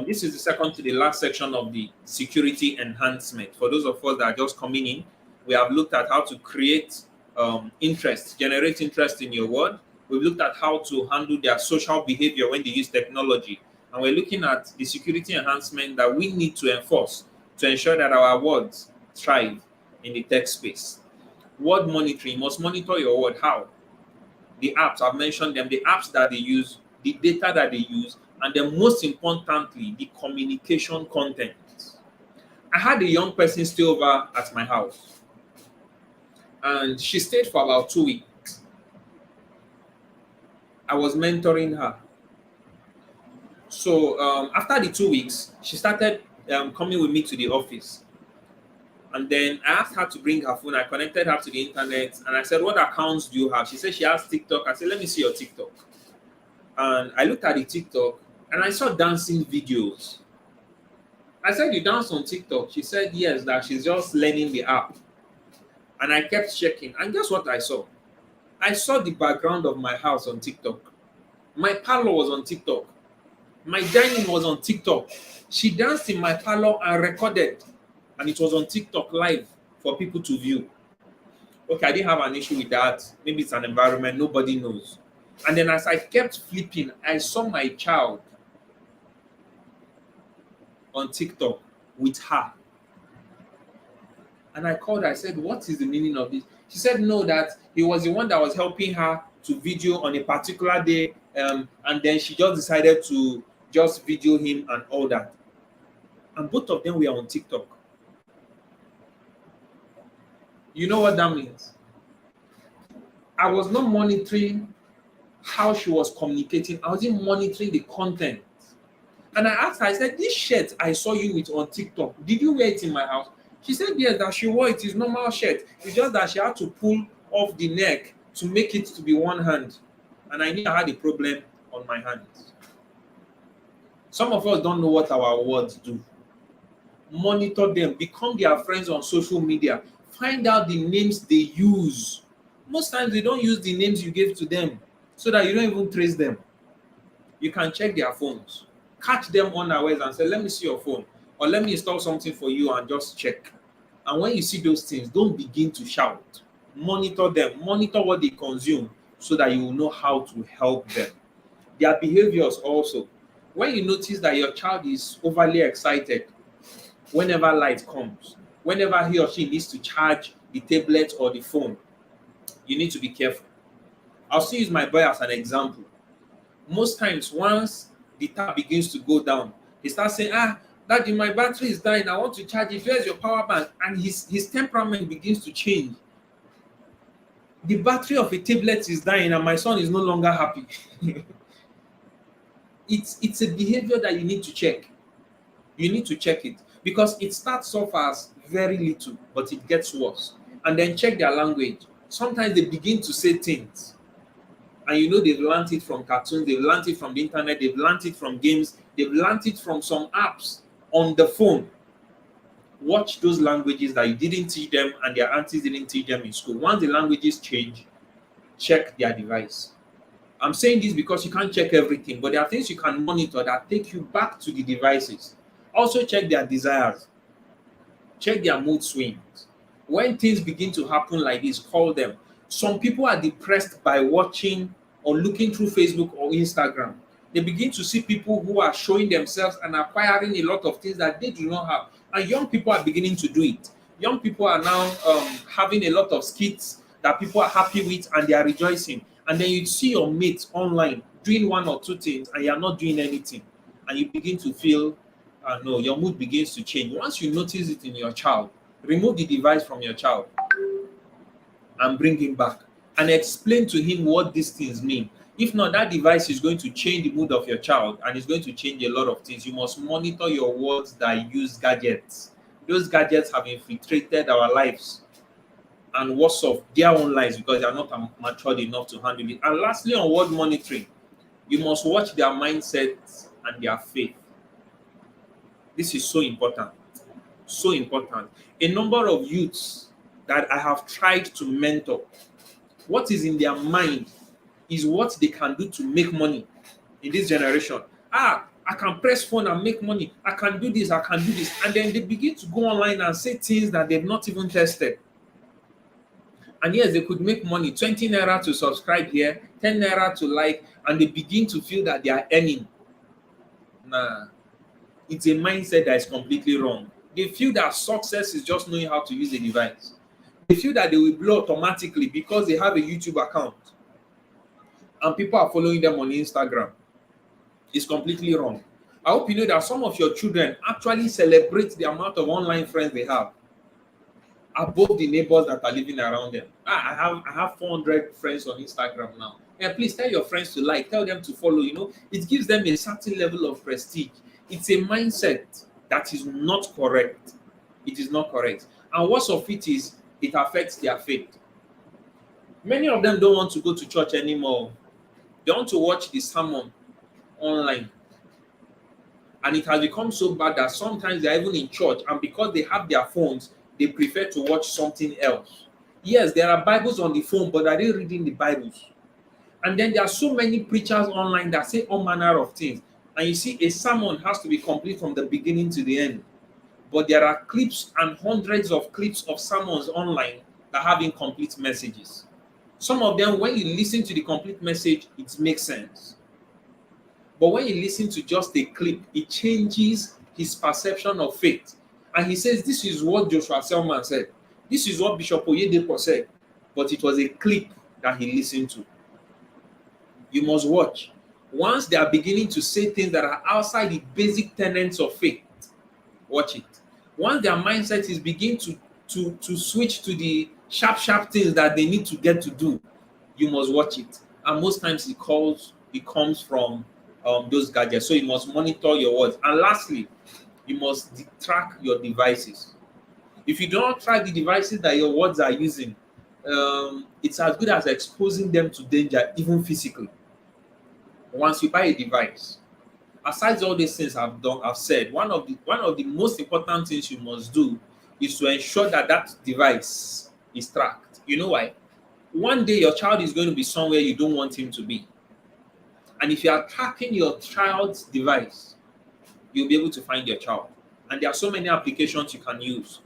Speaker 7: This is the second to the last section of the security enhancement. For those of us that are just coming in, we have looked at how to create interest, generate interest in your word. We've looked at how to handle their social behavior when they use technology. And we're looking at the security enhancement that we need to enforce to ensure that our words thrive in the tech space. Word monitoring, you must monitor your word. How? The apps, I've mentioned them, the apps that they use, the data that they use, and then most importantly, the communication content. I had a young person stay over at my house, and she stayed for about 2 weeks. I was mentoring her. So after the 2 weeks, she started coming with me to the office. And then I asked her to bring her phone. I connected her to the internet, and I said, "What accounts do you have?" She said she has TikTok. I said, "Let me see your TikTok." And I looked at the TikTok, and I saw dancing videos. I said, "You dance on TikTok?" She said, "Yes, that she's just learning the app." And I kept checking. And guess what I saw? I saw the background of my house on TikTok. My parlor was on TikTok. My dining was on TikTok. She danced in my parlor and recorded. And it was on TikTok live for people to view. Okay, I didn't have an issue with that. Maybe it's an environment, nobody knows. And then as I kept flipping, I saw my child on TikTok with her. And I called her, I said, "What is the meaning of this?" She said, "No, that he was the one that was helping her to video on a particular day. And then she just decided to just video him and all that." And both of them were on TikTok. You know what that means? I was not monitoring how she was communicating. I wasn't monitoring the content. And I asked her, I said, "This shirt I saw you with on TikTok, did you wear it in my house?" She said, "Yes, that she wore it. It's normal shirt. It's just that she had to pull off the neck to make it to be one hand." And I knew I had a problem on my hands. Some of us don't know what our words do. Monitor them. Become their friends on social media. Find out the names they use. Most times they don't use the names you gave to them, so that you don't even trace them. You can check their phones. Catch them unawares and say, "Let me see your phone," or "Let me install something for you," and just check. And when you see those things, don't begin to shout. Monitor them. Monitor what they consume so that you will know how to help them. Their behaviors also. When you notice that your child is overly excited whenever light comes, whenever he or she needs to charge the tablet or the phone, you need to be careful. I'll still use my boy as an example. Most times, once the tap begins to go down, he starts saying, "Daddy, my battery is dying. I want to charge it. Where's your power bank?" And his temperament begins to change. The battery of a tablet is dying, and my son is no longer happy. It's a behavior that you need to check. You need to check it because it starts off as very little, but it gets worse. And then check their language. Sometimes they begin to say things, and you know they've learned it from cartoons, they've learned it from the internet, they've learned it from games, they've learned it from some apps on the phone. Watch those languages that you didn't teach them and their aunties didn't teach them in school. Once the languages change, check their device. I'm saying this because you can't check everything, but there are things you can monitor that take you back to the devices. Also check their desires. Check their mood swings. When things begin to happen like this, call them. Some people are depressed by watching or looking through Facebook or Instagram. They begin to see people who are showing themselves and acquiring a lot of things that they do not have. And young people are beginning to do it. Young people are now having a lot of skits that people are happy with and they are rejoicing. And then you see your mates online doing one or two things and you are not doing anything. And you begin to feel, no, your mood begins to change. Once you notice it in your child, remove the device from your child and bring him back and explain to him what these things mean. If not, that device is going to change the mood of your child and it's going to change a lot of things. You must monitor your words that use gadgets. Those gadgets have infiltrated our lives and worse of their own lives because they are not matured enough to handle it. And lastly, on word monitoring, you must watch their mindset and their faith. This is so important. So important. A number of youths that I have tried to mentor, what is in their mind is what they can do to make money in this generation. I can press phone and make money. I can do this. I can do this. And then they begin to go online and say things that they've not even tested. And yes, they could make money, 20 naira to subscribe here, 10 naira to like, and they begin to feel that they are earning. Nah, it's a mindset that is completely wrong. They feel that success is just knowing how to use a device. They feel that they will blow automatically because they have a YouTube account and people are following them on Instagram. It's completely wrong. I hope you know that some of your children actually celebrate the amount of online friends they have above the neighbors that are living around them. I have 400 friends on Instagram now. And please tell your friends to like, tell them to follow. You know, it gives them a certain level of prestige. It's a mindset that is not correct. It is not correct. And worst of it is, it affects their faith. Many of them don't want to go to church anymore. They want to watch the sermon online. And it has become so bad that sometimes they're even in church, and because they have their phones, they prefer to watch something else. Yes, there are Bibles on the phone, but are they reading the Bibles? And then there are so many preachers online that say all manner of things. And you see, a sermon has to be complete from the beginning to the end. But there are clips and hundreds of clips of sermons online that have incomplete messages. Some of them, when you listen to the complete message, it makes sense. But when you listen to just a clip, it changes his perception of faith. And he says, this is what Joshua Selman said. This is what Bishop Oyedepo said. But it was a clip that he listened to. You must watch. Once they are beginning to say things that are outside the basic tenets of faith, watch it. Once their mindset is beginning to switch to the sharp things that they need to get to do, you must watch it. And most times it comes from those gadgets. So you must monitor your words. And lastly, you must track your devices. If you don't track the devices that your words are using, it's as good as exposing them to danger, even physically. Once you buy a device, aside all these things I've said, one of the most important things you must do is to ensure that that device is tracked. You know why? One day your child is going to be somewhere you don't want him to be. And if you are tracking your child's device, you'll be able to find your child. And there are so many applications you can use.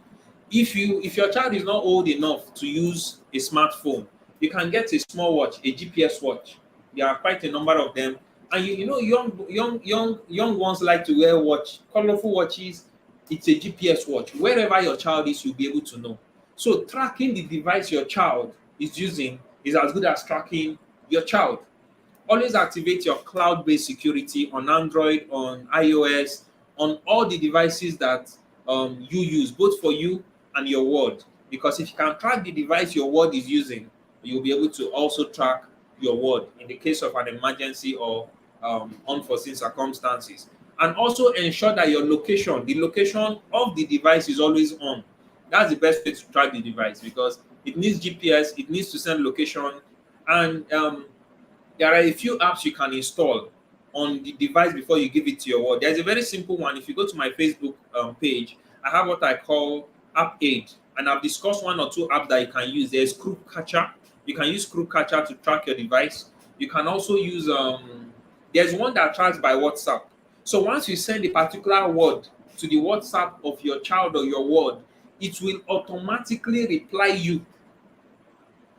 Speaker 7: If your child is not old enough to use a smartphone, you can get a small watch, a GPS watch. There are quite a number of them. And you know, young ones like to wear colorful watches. It's a GPS watch. Wherever your child is, you'll be able to know. So tracking the device your child is using is as good as tracking your child. Always activate your cloud-based security on Android, on iOS, on all the devices that you use, both for you and your ward. Because if you can track the device your ward is using, you'll be able to also track your ward in the case of an emergency or unforeseen circumstances. And also ensure that the location of the device is always on. That's the best way to track the device because it needs GPS, it needs to send location, and there are a few apps you can install on the device before you give it to your ward. There's a very simple one. If you go to my Facebook page, I have what I call App Aid, and I've discussed one or two apps that you can use. There's Crew Catcher. You can use Crew Catcher to track your device. You can also use, there's one that tracks by WhatsApp. So once you send a particular word to the WhatsApp of your child or your ward, it will automatically reply you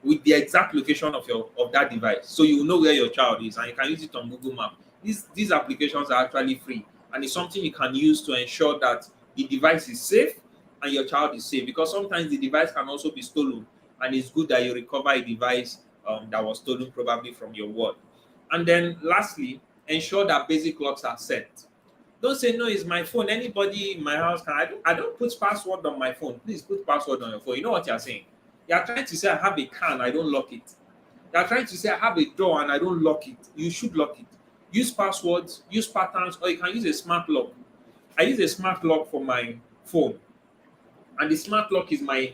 Speaker 7: with the exact location of that device. So you will know where your child is and you can use it on Google Maps. These applications are actually free and it's something you can use to ensure that the device is safe and your child is safe because sometimes the device can also be stolen and it's good that you recover a device that was stolen probably from your ward. And then lastly, ensure that basic locks are set. Don't say, no, it's my phone. Anybody in my house can. I don't put password on my phone. Please put password on your phone. You know what you're saying? You're trying to say, I have a can, I don't lock it. You're trying to say, I have a door and I don't lock it. You should lock it. Use passwords, use patterns, or you can use a smart lock. I use a smart lock for my phone. And the smart lock is my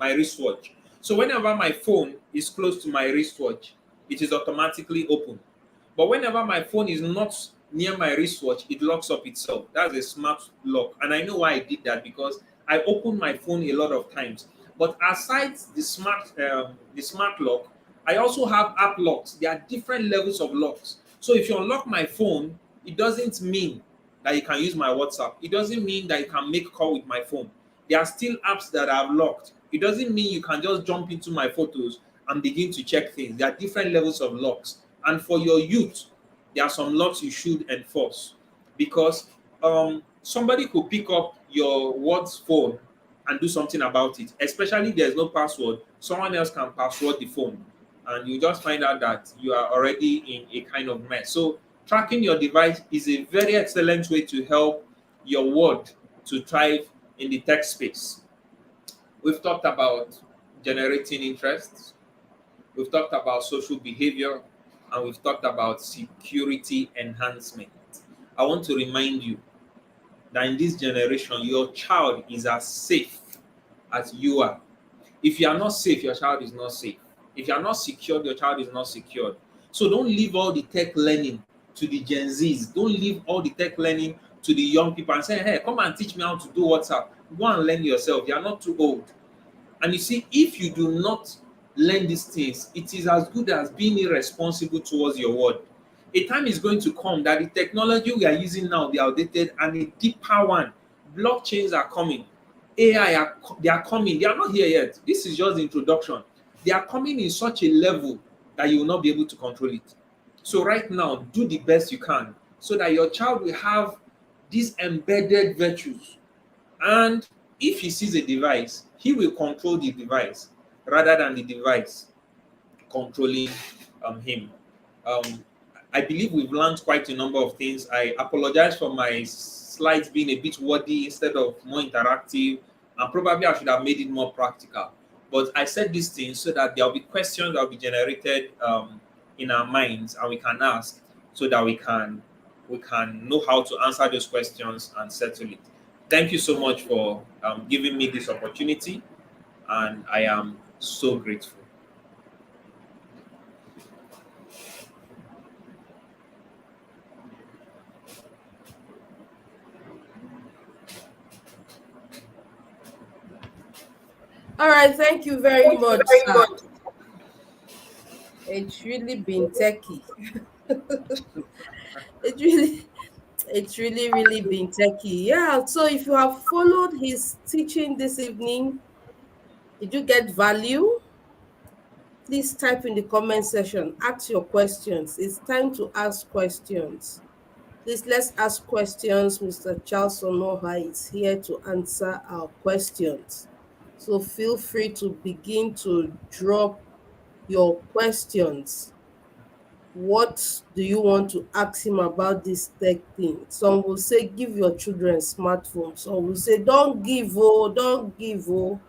Speaker 7: wristwatch. So whenever my phone is close to my wristwatch, it is automatically open. But whenever my phone is not near my wristwatch, it locks up itself. That's a smart lock. And I know why I did that because I open my phone a lot of times. But aside the smart lock, I also have app locks. There are different levels of locks. So if you unlock my phone It doesn't mean that you can use my WhatsApp. It doesn't mean that you can make call with my phone. There are still apps that are locked. It doesn't mean you can just jump into my photos and begin to check things. There are different levels of locks. And for your youth, there are some locks you should enforce, because somebody could pick up your words phone and do something about it. Especially if there's no password, someone else can password the phone, and you just find out that you are already in a kind of mess. So tracking your device is a very excellent way to help your word to thrive in the tech space. We've talked about generating interest, we've talked about social behavior, and we've talked about security enhancement. I want to remind you that in this generation, your child is as safe as you are. If you are not safe, your child is not safe. If you are not secured, your child is not secured. So don't leave all the tech learning to the Gen Zs. Don't leave all the tech learning to the young people and say, hey, come and teach me how to do WhatsApp. Go and learn yourself. You are not too old. And you see, if you do not learn these things, it is as good as being irresponsible towards your word. A time is going to come that the technology we are using now, the outdated, and a deeper one. Blockchains are coming. AI they are coming. They are not here yet. This is just the introduction. They are coming in such a level that you will not be able to control it. So right now, do the best you can so that your child will have these embedded virtues, and if he sees a device, he will control the device rather than the device controlling him. Um, I believe we've learned quite a number of things. I apologize for my slides being a bit wordy instead of more interactive, and probably I should have made it more practical. But I said these things so that there will be questions that will be generated in our minds, and we can ask so that we can know how to answer those questions and settle it. Thank you so much for giving me this opportunity, and I am so grateful.
Speaker 4: All right, thank you very much, sir. It's really been techy. It really, it's really been techy. Yeah. So if you have followed his teaching this evening, did you get value? Please type in the comment section. Ask your questions. It's time to ask questions. Please let's ask questions. Mr. Charles Onuoha is here to answer our questions. So feel free to begin to drop your questions. What do you want to ask him about this tech thing? Some will say, give your children smartphones. Some will say, don't give, oh, don't give, oh.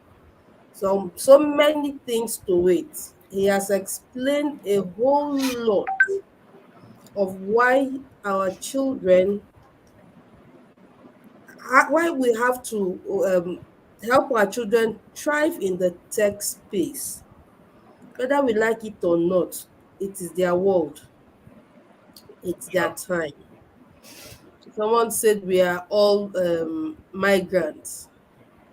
Speaker 4: So many things to it. He has explained a whole lot of why our children, why we have to help our children thrive in the tech space. Whether we like it or not, it is their world, it's their
Speaker 7: Sure.
Speaker 4: time. Someone said we are all migrants.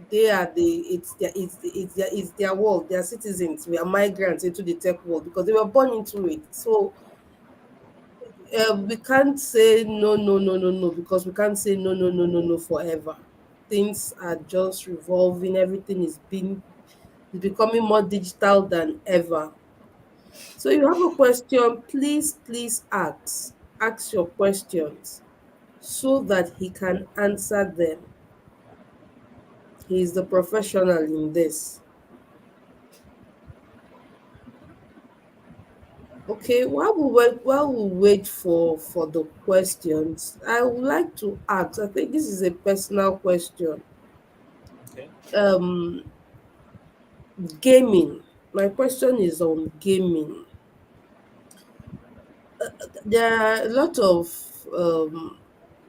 Speaker 4: They are the it's their world, their citizens. We are migrants into the tech world because they were born into it. So we can't say no, no, no, no, no, because we can't say no, no, no, no, no forever. Things are just revolving. Everything is becoming more digital than ever. So you have a question, please ask your questions so that he can answer them. He is the professional in this. Okay, while we wait for the questions, I would like to ask. I think this is a personal question.
Speaker 7: Okay.
Speaker 4: Um, Gaming. My question is on gaming. There are a lot of.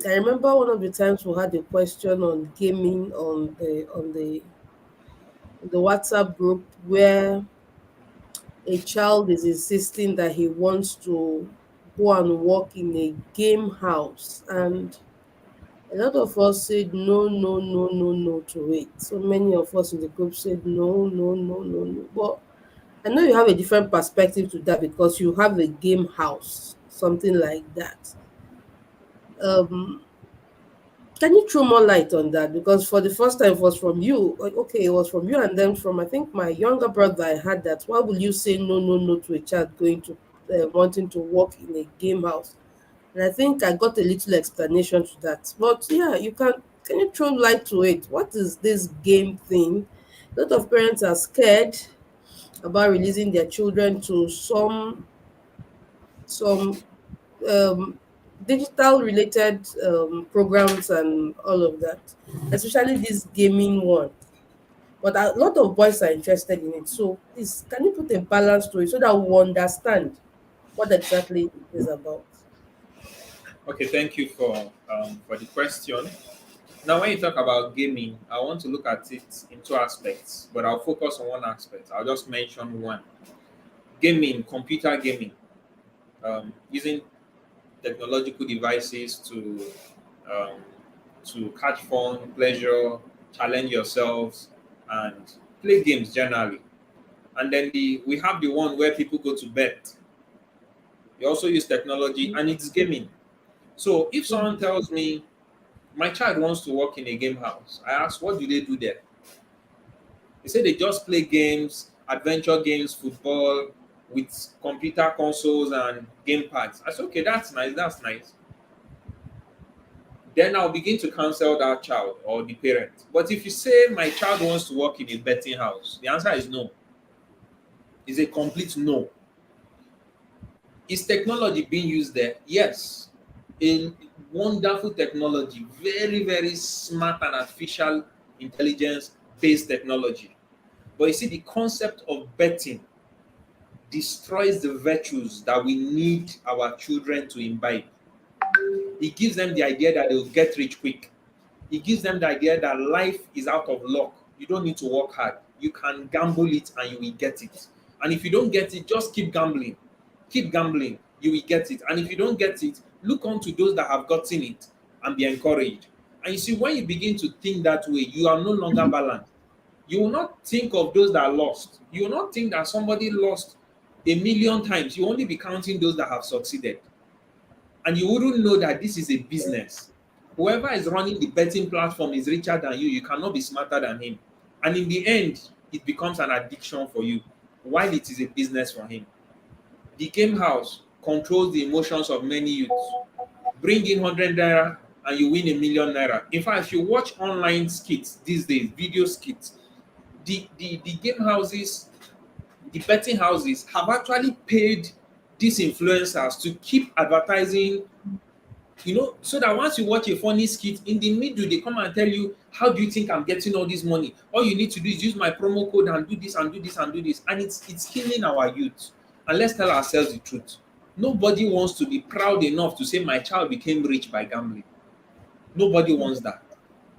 Speaker 4: I remember one of the times we had a question on gaming on the WhatsApp group where a child is insisting that he wants to go and work in a game house, and a lot of us said no, no, no, no, no to it. So many of us in the group said no, no, no, no, no. But I know you have a different perspective to that because you have a game house, something like that. Um, can you throw more light on that? Because for the first time, it was from you. Like, okay, it was from you, and then from I think my younger brother, I had that. Why will you say no, no, no to a child going to wanting to work in a game house? And I think I got a little explanation to that. But yeah, you can you throw light to it? What is this game thing? A lot of parents are scared about releasing their children to some um, digital related programs and all of that, especially this gaming one. But a lot of boys are interested in it. So please, can you put a balance to it so that we understand what exactly it is about?
Speaker 7: Okay, thank you for the question. Now, when you talk about gaming, I want to look at it in two aspects, but I'll focus on one aspect. I'll just mention one. Gaming, computer gaming, using technological devices um, to catch fun, pleasure, challenge yourselves, and play games generally. And then we have the one where people go to bed. You also use technology, and it's gaming. So if someone tells me my child wants to work in a game house, I ask, what do they do there? They say they just play games, adventure games, football with computer consoles and game pads. I say, okay, that's nice, that's nice. Then I'll begin to counsel that child or the parent. But if you say my child wants to work in a betting house, the answer is no. It's a complete no. Is technology being used there? Yes. A wonderful technology, very, very smart and artificial intelligence based technology. But you see, the concept of betting destroys the virtues that we need our children to imbibe. It gives them the idea that they'll get rich quick. It gives them the idea that life is out of luck. You don't need to work hard. You can gamble it and you will get it. And if you don't get it, just keep gambling. Keep gambling. You will get it. And if you don't get it, look on to those that have gotten it and be encouraged. And you see, when you begin to think that way, you are no longer balanced. You will not think of those that lost. You will not think that somebody lost a million times. You only be counting those that have succeeded. And you wouldn't know that this is a business. Whoever is running the betting platform is richer than you. You cannot be smarter than him. And in the end, it becomes an addiction for you while it is a business for him. The game house controls the emotions of many youths. Bring in 100 naira and you win a million naira. In fact, if you watch online skits these days, video skits, the game houses, the betting houses have actually paid these influencers to keep advertising, so that once you watch a funny skit, in the middle, they come and tell you, how do you think I'm getting all this money? All you need to do is use my promo code and do this and do this and do this. And it's killing our youth. And let's tell ourselves the truth. Nobody wants to be proud enough to say my child became rich by gambling. Nobody wants that.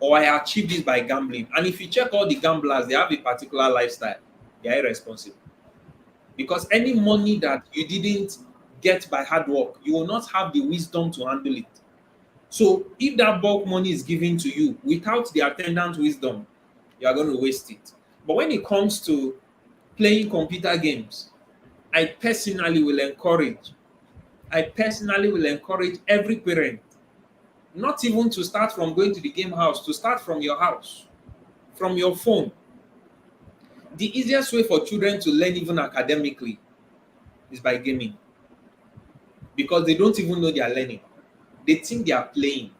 Speaker 7: Or I achieved this by gambling. And if you check all the gamblers, they have a particular lifestyle. They are irresponsible. Because any money that you didn't get by hard work, you will not have the wisdom to handle it. So if that bulk money is given to you without the attendant wisdom, you are going to waste it. But when it comes to playing computer games, I personally will encourage every parent not even to start from going to the game house, to start from your house, from your phone. The easiest way for children to learn even academically is by gaming, because they don't even know they are learning. They think they are playing.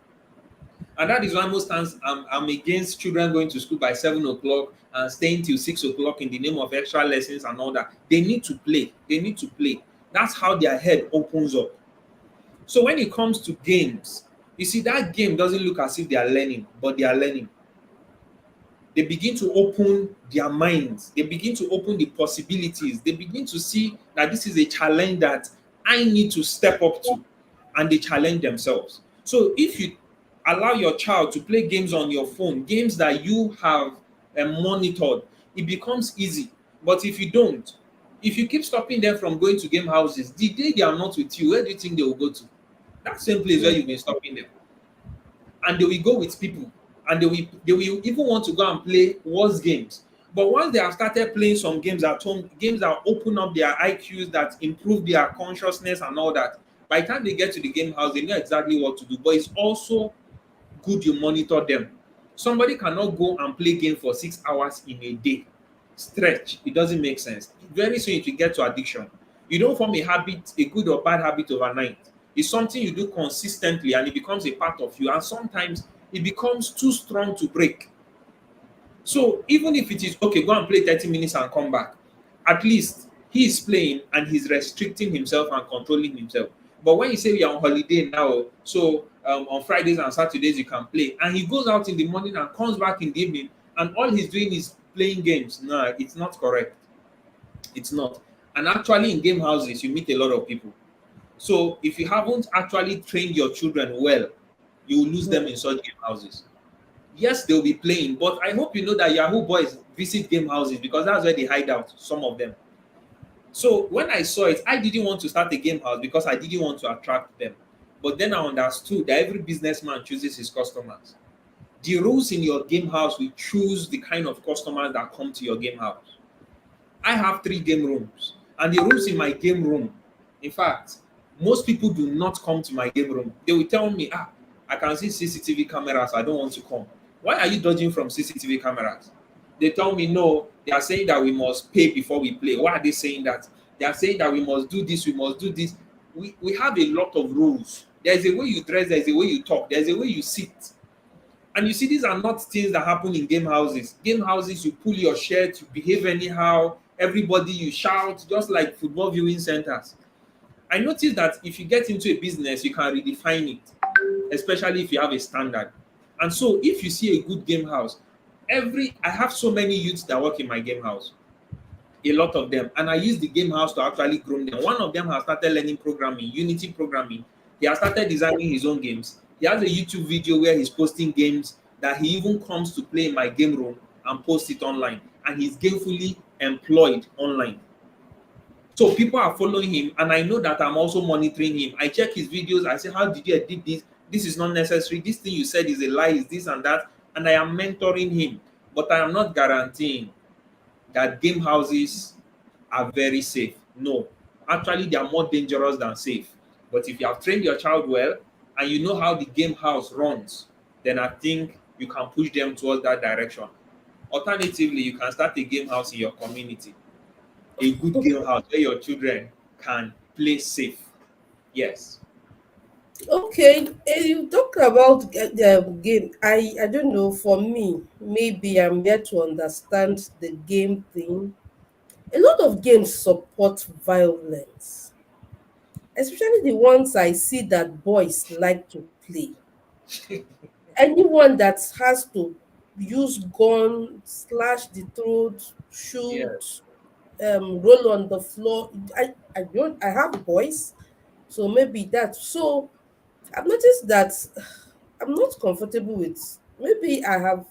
Speaker 7: And that is why most times I'm against children going to school by 7 o'clock and staying till 6 o'clock in the name of extra lessons and all that. They need to play. They need to play. That's how their head opens up. So when it comes to games, you see, that game doesn't look as if they are learning, but they are learning. They begin to open their minds. They begin to open the possibilities. They begin to see that this is a challenge that I need to step up to, and they challenge themselves. So if you allow your child to play games on your phone, games that you have monitored, it becomes easy. But if you don't, if you keep stopping them from going to game houses, the day they are not with you, where do you think they will go to? That same place where you've been stopping them. And they will go with people, and they will even want to go and play worse games. But once they have started playing some games at home, games that open up their IQs, that improve their consciousness and all that, by By the time they get to the game house, they know exactly what to do. But it's also good you monitor them. Somebody cannot go and play game for 6 hours in a day. Stretch. It doesn't make sense. Very soon it will get to addiction. You don't form a habit, a good or bad habit overnight. It's something you do consistently and it becomes a part of you. And sometimes it becomes too strong to break. So even if it is okay, go and play 30 minutes and come back, at least he is playing and he's restricting himself and controlling himself. But when you say you're on holiday now, so on Fridays and Saturdays you can play, and he goes out in the morning and comes back in the evening, and all he's doing is playing games. No, it's not correct. It's not. And actually, in game houses, you meet a lot of people. So if you haven't actually trained your children well, you will lose them in such game houses. Yes, they'll be playing, but I hope you know that Yahoo boys visit game houses because that's where they hide out, some of them. So when I saw it, I didn't want to start a game house because I didn't want to attract them. But then I understood that every businessman chooses his customers. The rules in your game house will choose the kind of customers that come to your game house. I have 3 game rooms, and the rooms in my game room, in fact, most people do not come to my game room. They will tell me, I can see CCTV cameras, I don't want to come. Why are you dodging from CCTV cameras? They tell me, no, they are saying that we must pay before we play. Why are they saying that? They are saying that we must do this, we must do this. We have a lot of rules. There's a way you dress, there's a way you talk, there's a way you sit. And you see, these are not things that happen in game houses. Game houses, you pull your shirt, you behave anyhow, everybody you shout, just like football viewing centers. I noticed that if you get into a business, you can redefine it, especially if you have a standard. And so if you see a good game house, I have so many youths that work in my game house, a lot of them, and I use the game house to actually groom them. One of them has started learning programming, Unity programming. He has started designing his own games. He has a YouTube video where he's posting games that he even comes to play in my game room and post it online. And he's gainfully employed online. So people are following him, and I know that I'm also monitoring him. I check his videos. I say, how did you edit this? This is not necessary. This thing you said is a lie, is this and that. And I am mentoring him. But I am not guaranteeing that game houses are very safe. No. Actually, they are more dangerous than safe. But if you have trained your child well and you know how the game house runs, then I think you can push them towards that direction. Alternatively, you can start a game house in your community. A good game house where your children can play safe. Yes.
Speaker 4: Okay, you talk about the game. I don't know. For me, maybe I'm yet to understand the game thing. A lot of games support violence, especially the ones I see that boys like to play. Anyone that has to use gun, slash the throat,
Speaker 7: Yes.
Speaker 4: shoot, roll on the floor. I have boys, so maybe that. So I've noticed that I'm not comfortable with. Maybe I have.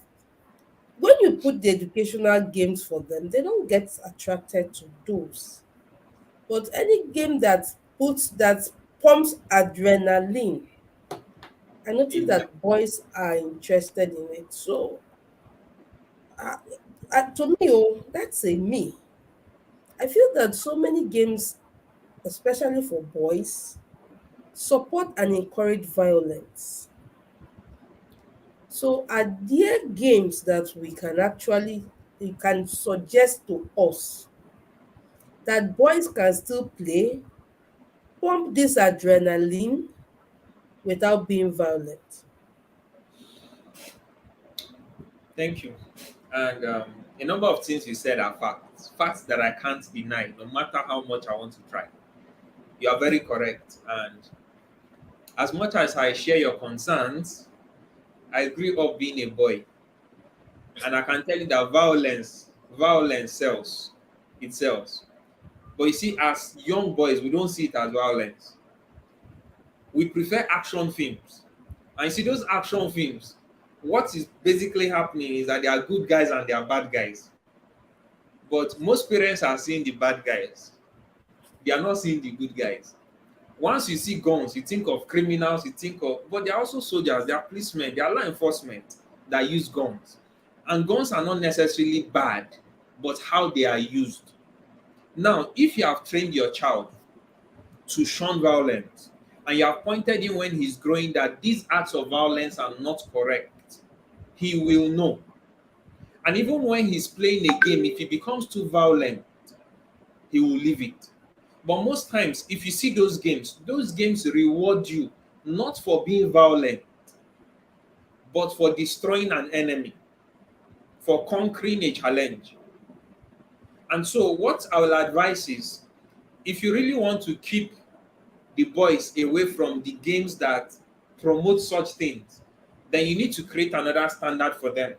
Speaker 4: When you put the educational games for them, they don't get attracted to those. But any game that pumps adrenaline, I notice
Speaker 7: Amen.
Speaker 4: that boys are interested in it. So, uh, to me, that's a me. I feel that so many games, especially for boys, support and encourage violence. So, are there games that you can suggest to us that boys can still play, pump this adrenaline without being violent?
Speaker 7: Thank you. And a number of things you said are facts. Facts that I can't deny, no matter how much I want to try. You are very correct. And as much as I share your concerns, I grew up being a boy. And I can tell you that violence sells. It sells. But you see, as young boys, we don't see it as violence. We prefer action films. And you see, those action films, what is basically happening is that there are good guys and there are bad guys. But most parents are seeing the bad guys. They are not seeing the good guys. Once you see guns, you think of criminals, but there are also soldiers, there are policemen, there are law enforcement that use guns. And guns are not necessarily bad, but how they are used. Now, if you have trained your child to shun violence, and you have pointed him when he's growing that these acts of violence are not correct, he will know. And even when he's playing a game, if he becomes too violent, he will leave it. But most times, if you see those games reward you not for being violent, but for destroying an enemy, for conquering a challenge. And so, what I will advise is if you really want to keep the boys away from the games that promote such things, then you need to create another standard for them.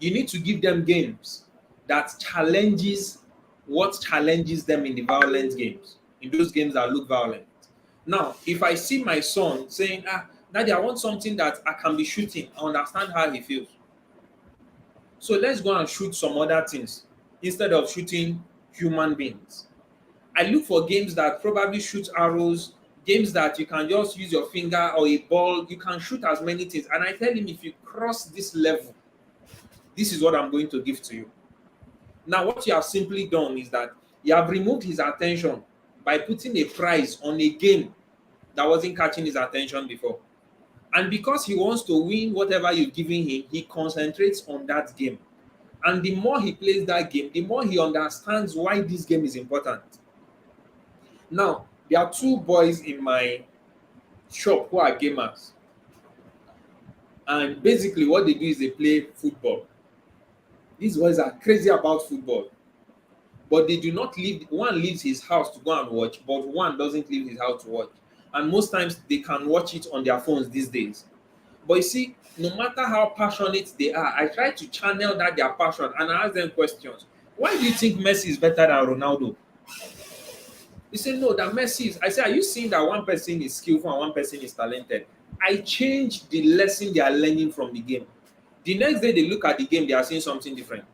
Speaker 7: You need to give them games that challenges them in the violent games, in those games that look violent. Now, if I see my son saying, Daddy, I want something that I can be shooting, I understand how he feels. So let's go and shoot some other things instead of shooting human beings. I look for games that probably shoot arrows, games that you can just use your finger or a ball. You can shoot as many things. And I tell him, if you cross this level, this is what I'm going to give to you. Now, what you have simply done is that you have removed his attention by putting a prize on a game that wasn't catching his attention before. And because he wants to win whatever you've given him, he concentrates on that game. And the more he plays that game, the more he understands why this game is important. Now, there are two boys in my shop who are gamers. And basically, what they do is they play football. These boys are crazy about football. But they do not leave, one leaves his house to go and watch, but one doesn't leave his house to watch. And most times they can watch it on their phones these days. But you see, no matter how passionate they are, I try to channel that their passion and I ask them questions. Why do you think Messi is better than Ronaldo? You say, no, that Messi is. I say, are you seeing that one person is skillful and one person is talented? I change the lesson they are learning from the game. The next day they look at the game, they are seeing something different.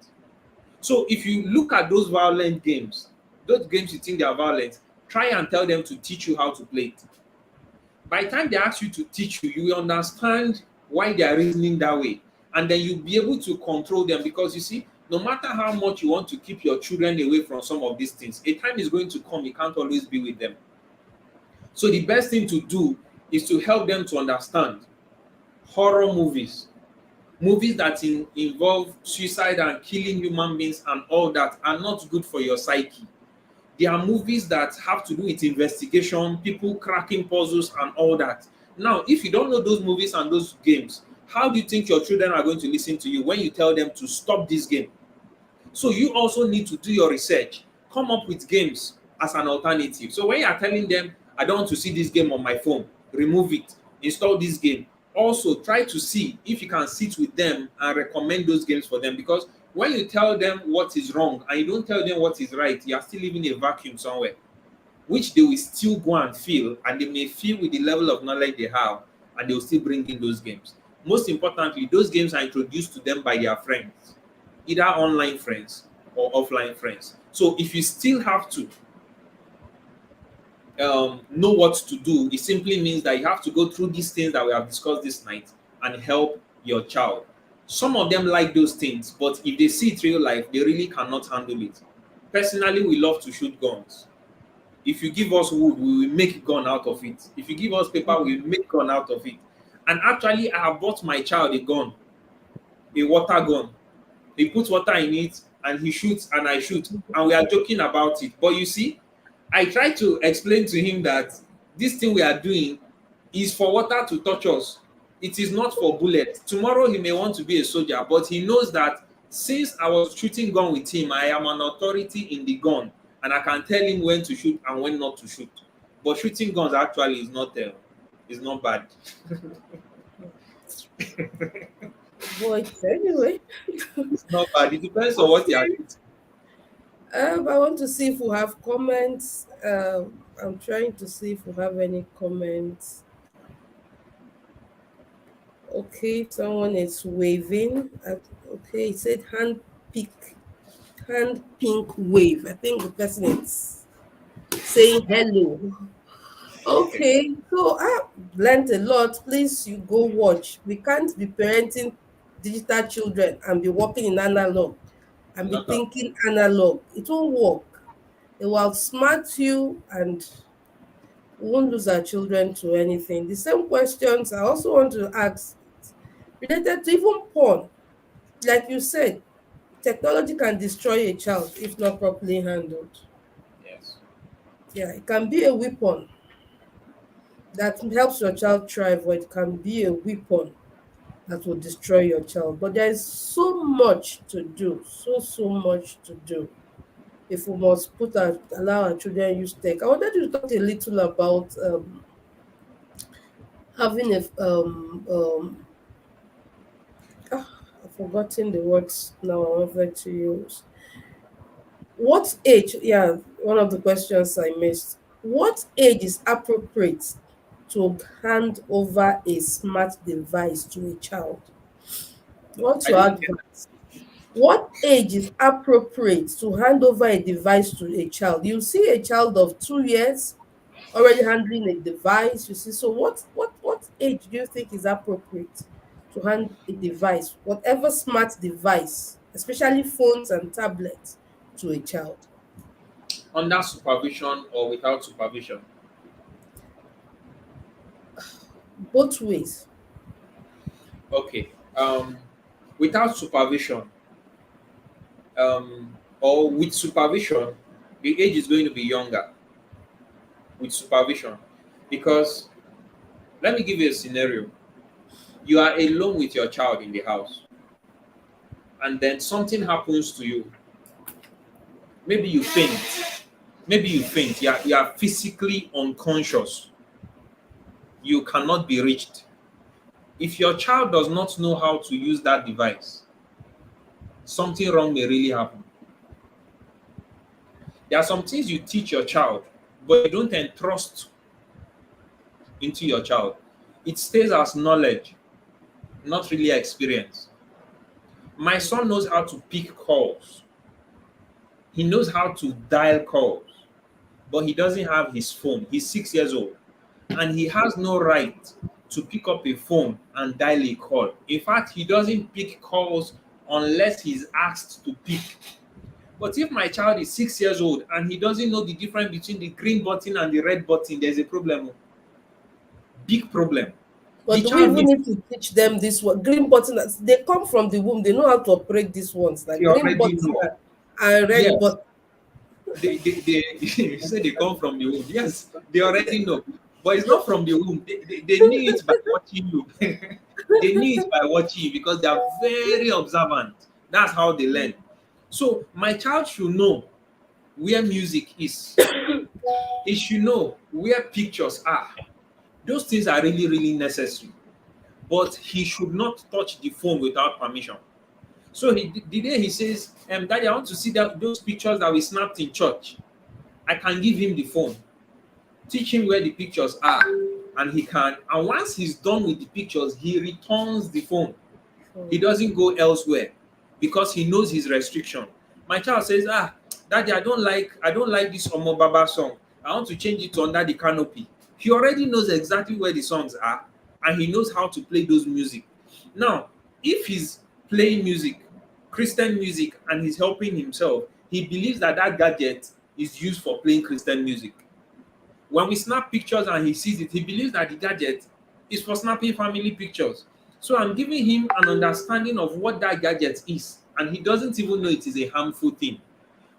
Speaker 7: So if you look at those violent games, those games you think they are violent, try and tell them to teach you how to play it. By the time they ask you to teach you, you will understand why they are reasoning that way. And then you'll be able to control them because you see, no matter how much you want to keep your children away from some of these things, a time is going to come, you can't always be with them. So the best thing to do is to help them to understand horror movies, movies that involve suicide and killing human beings and all that are not good for your psyche. There are movies that have to do with investigation, people cracking puzzles and all that. Now, if you don't know those movies and those games, how do you think your children are going to listen to you when you tell them to stop this game? So you also need to do your research, come up with games as an alternative. So when you are telling them, I don't want to see this game on my phone, remove it, install this game. Also, try to see if you can sit with them and recommend those games for them, because when you tell them what is wrong and you don't tell them what is right, you are still leaving a vacuum somewhere, which they will still go and feel, and they may feel with the level of knowledge they have, and they will still bring in those games. Most importantly, those games are introduced to them by their friends, either online friends or offline friends. So if you still have to know what to do, it simply means that you have to go through these things that we have discussed this night and help your child. Some of them like those things, but if they see it real life, they really cannot handle it. Personally, we love to shoot guns. If you give us wood, we will make gun out of it. If you give us paper, we will make gun out of it. And actually, I have bought my child a gun, a water gun. He puts water in it and he shoots and I shoot. And we are joking about it. But you see, I try to explain to him that this thing we are doing is for water to touch us. It is not for bullets. Tomorrow he may want to be a soldier, but he knows that since I was shooting gun with him, I am an authority in the gun, and I can tell him when to shoot and when not to shoot. But shooting guns actually is not bad.
Speaker 4: But anyway,
Speaker 7: It's not bad. It depends on what you are shooting.
Speaker 4: I want to see if we have comments. I'm trying to see if we have any comments. Okay, someone is waving. Okay, it said hand pink wave. I think the person is saying hello. Okay, so I learned a lot. Please, you go watch. We can't be parenting digital children and be working in analog and be
Speaker 7: Not at
Speaker 4: thinking analog. It won't work. It will outsmart you and We won't lose our children to anything. The same questions I also want to ask related to even porn. Like you said, technology can destroy a child if not properly handled.
Speaker 7: Yes.
Speaker 4: Yeah, it can be a weapon that helps your child thrive, or it can be a weapon that will destroy your child. But there is so much to do, so much to do. If we must allow our children use tech. I wanted to talk a little about having a I've forgotten the words now I wanted to use. What age? Yeah, one of the questions I missed. What age is appropriate to hand over a smart device to a child? What's
Speaker 7: I
Speaker 4: your
Speaker 7: didn't get
Speaker 4: advice? What age is appropriate to hand over a device to a child? You see a child of 2 years already handling a device, you see. So what age do you think is appropriate to hand a device, whatever smart device, especially phones and tablets, to a child?
Speaker 7: under supervision or without supervision.
Speaker 4: Both ways.
Speaker 7: Okay. Without supervision, or with supervision, the age is going to be younger with supervision. Because let me give you a scenario. You are alone with your child in the house, and then something happens to you. Maybe you faint. Maybe you faint. You are physically unconscious. You cannot be reached. If your child does not know how to use that device, something wrong may really happen. There are some things you teach your child, but you don't entrust into your child. It stays as knowledge, not really experience. My son knows how to pick calls. He knows how to dial calls, but he doesn't have his phone. He's 6 years old, and he has no right to pick up a phone and dial a call. In fact, he doesn't pick calls unless he's asked to pick. But if my child is 6 years old and he doesn't know the difference between the green button and the red button, there's a problem. Big problem. The
Speaker 4: But do we
Speaker 7: child
Speaker 4: even
Speaker 7: needs
Speaker 4: need to teach them this one? Green button, they come from the womb, they know how to operate these ones, like
Speaker 7: to
Speaker 4: green
Speaker 7: already
Speaker 4: button
Speaker 7: know.
Speaker 4: and red
Speaker 7: Yes,
Speaker 4: button.
Speaker 7: they you say they come from the womb. Yes, they already know. But it's not from the womb. They knew it by watching you. They knew it by watching you because they are very observant. That's how they learn. So my child should know where music is. He should know where pictures are. Those things are really, really necessary. But he should not touch the phone without permission. So the day he says, Daddy, I want to see those pictures that we snapped in church, I can give him the phone, teach him where the pictures are, and he can. And once he's done with the pictures, he returns the phone. He doesn't go elsewhere because he knows his restriction. My child says, Daddy, I don't like this Omo Baba song. I want to change it to Under the Canopy. He already knows exactly where the songs are, and he knows how to play those music. Now, if he's playing music, Christian music, and he's helping himself, he believes that that gadget is used for playing Christian music. When we snap pictures and he sees it, he believes that the gadget is for snapping family pictures. So I'm giving him an understanding of what that gadget is, and he doesn't even know it is a harmful thing.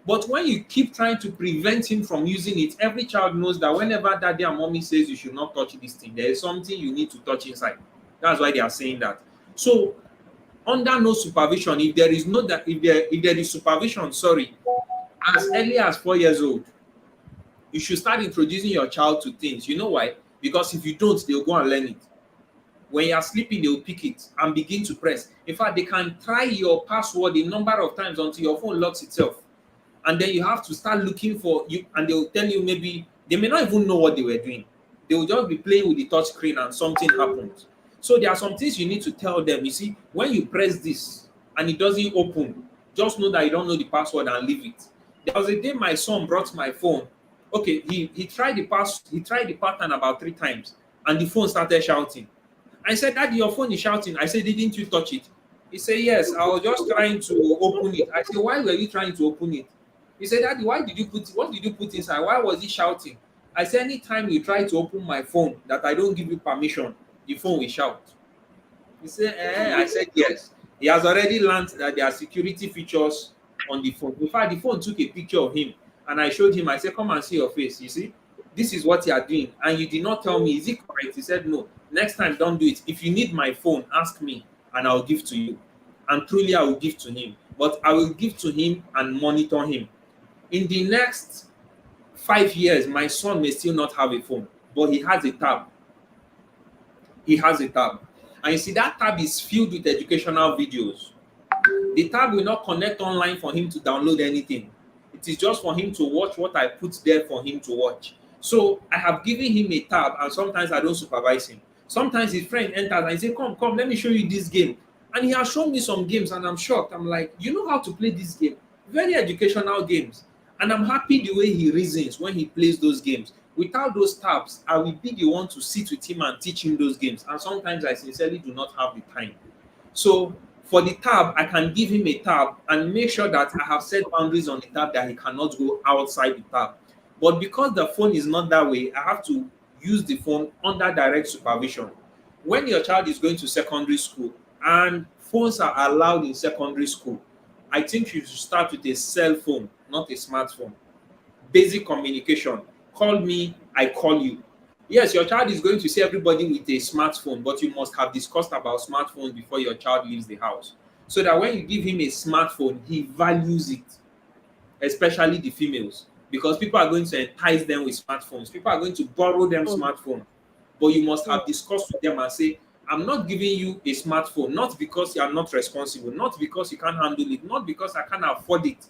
Speaker 7: But when you keep trying to prevent him from using it, every child knows that whenever daddy and mommy says you should not touch this thing, there is something you need to touch inside. That's why they are saying that. So under no supervision, if there is supervision, sorry, as early as 4 years old, you should start introducing your child to things. You know why? Because if you don't, they'll go and learn it. When you are sleeping, they'll pick it and begin to press. In fact, they can try your password a number of times until your phone locks itself. And then you have to start looking for you, and they'll tell you, maybe they may not even know what they were doing. They will just be playing with the touch screen and something happens. So there are some things you need to tell them. You see, when you press this and it doesn't open, just know that you don't know the password and leave it. There was a day my son brought my phone. Okay, he tried the pattern about 3 times, and the phone started shouting. I said, Daddy, your phone is shouting. I said, didn't you touch it? He said, yes, I was just trying to open it. I said, why were you trying to open it? He said, Daddy, what did you put inside? Why was he shouting? I said, anytime you try to open my phone that I don't give you permission, the phone will shout. He said, I said, yes. He has already learned that there are security features on the phone. In fact, the phone took a picture of him and I showed him. I said, come and see your face. You see, this is what you are doing. And you did not tell me, is it correct? He said, no. Next time, don't do it. If you need my phone, ask me and I'll give to you. And truly, I will give to him. But I will give to him and monitor him. In the next 5 years, my son may still not have a phone, but he has a tab. He has a tab. And you see, that tab is filled with educational videos. The tab will not connect online for him to download anything. It is just for him to watch what I put there for him to watch. So I have given him a tab, and sometimes I don't supervise him. Sometimes his friend enters and he says, come, let me show you this game. And he has shown me some games, and I'm shocked. I'm like, you know how to play this game? Very educational games. And I'm happy the way he reasons when he plays those games. Without those tabs, I will be the one to sit with him and teach him those games. And sometimes I sincerely do not have the time. So for the tab, I can give him a tab and make sure that I have set boundaries on the tab that he cannot go outside the tab. But because the phone is not that way, I have to use the phone under direct supervision. When your child is going to secondary school and phones are allowed in secondary school, I think you should start with a cell phone, not a smartphone. Basic communication. Call me, I call you. Yes, your child is going to see everybody with a smartphone, but you must have discussed about smartphones before your child leaves the house. So that when you give him a smartphone, he values it, especially the females, because people are going to entice them with smartphones. People are going to borrow them smartphones. But you must have discussed with them and say, I'm not giving you a smartphone, not because you are not responsible, not because you can't handle it, not because I can't afford it,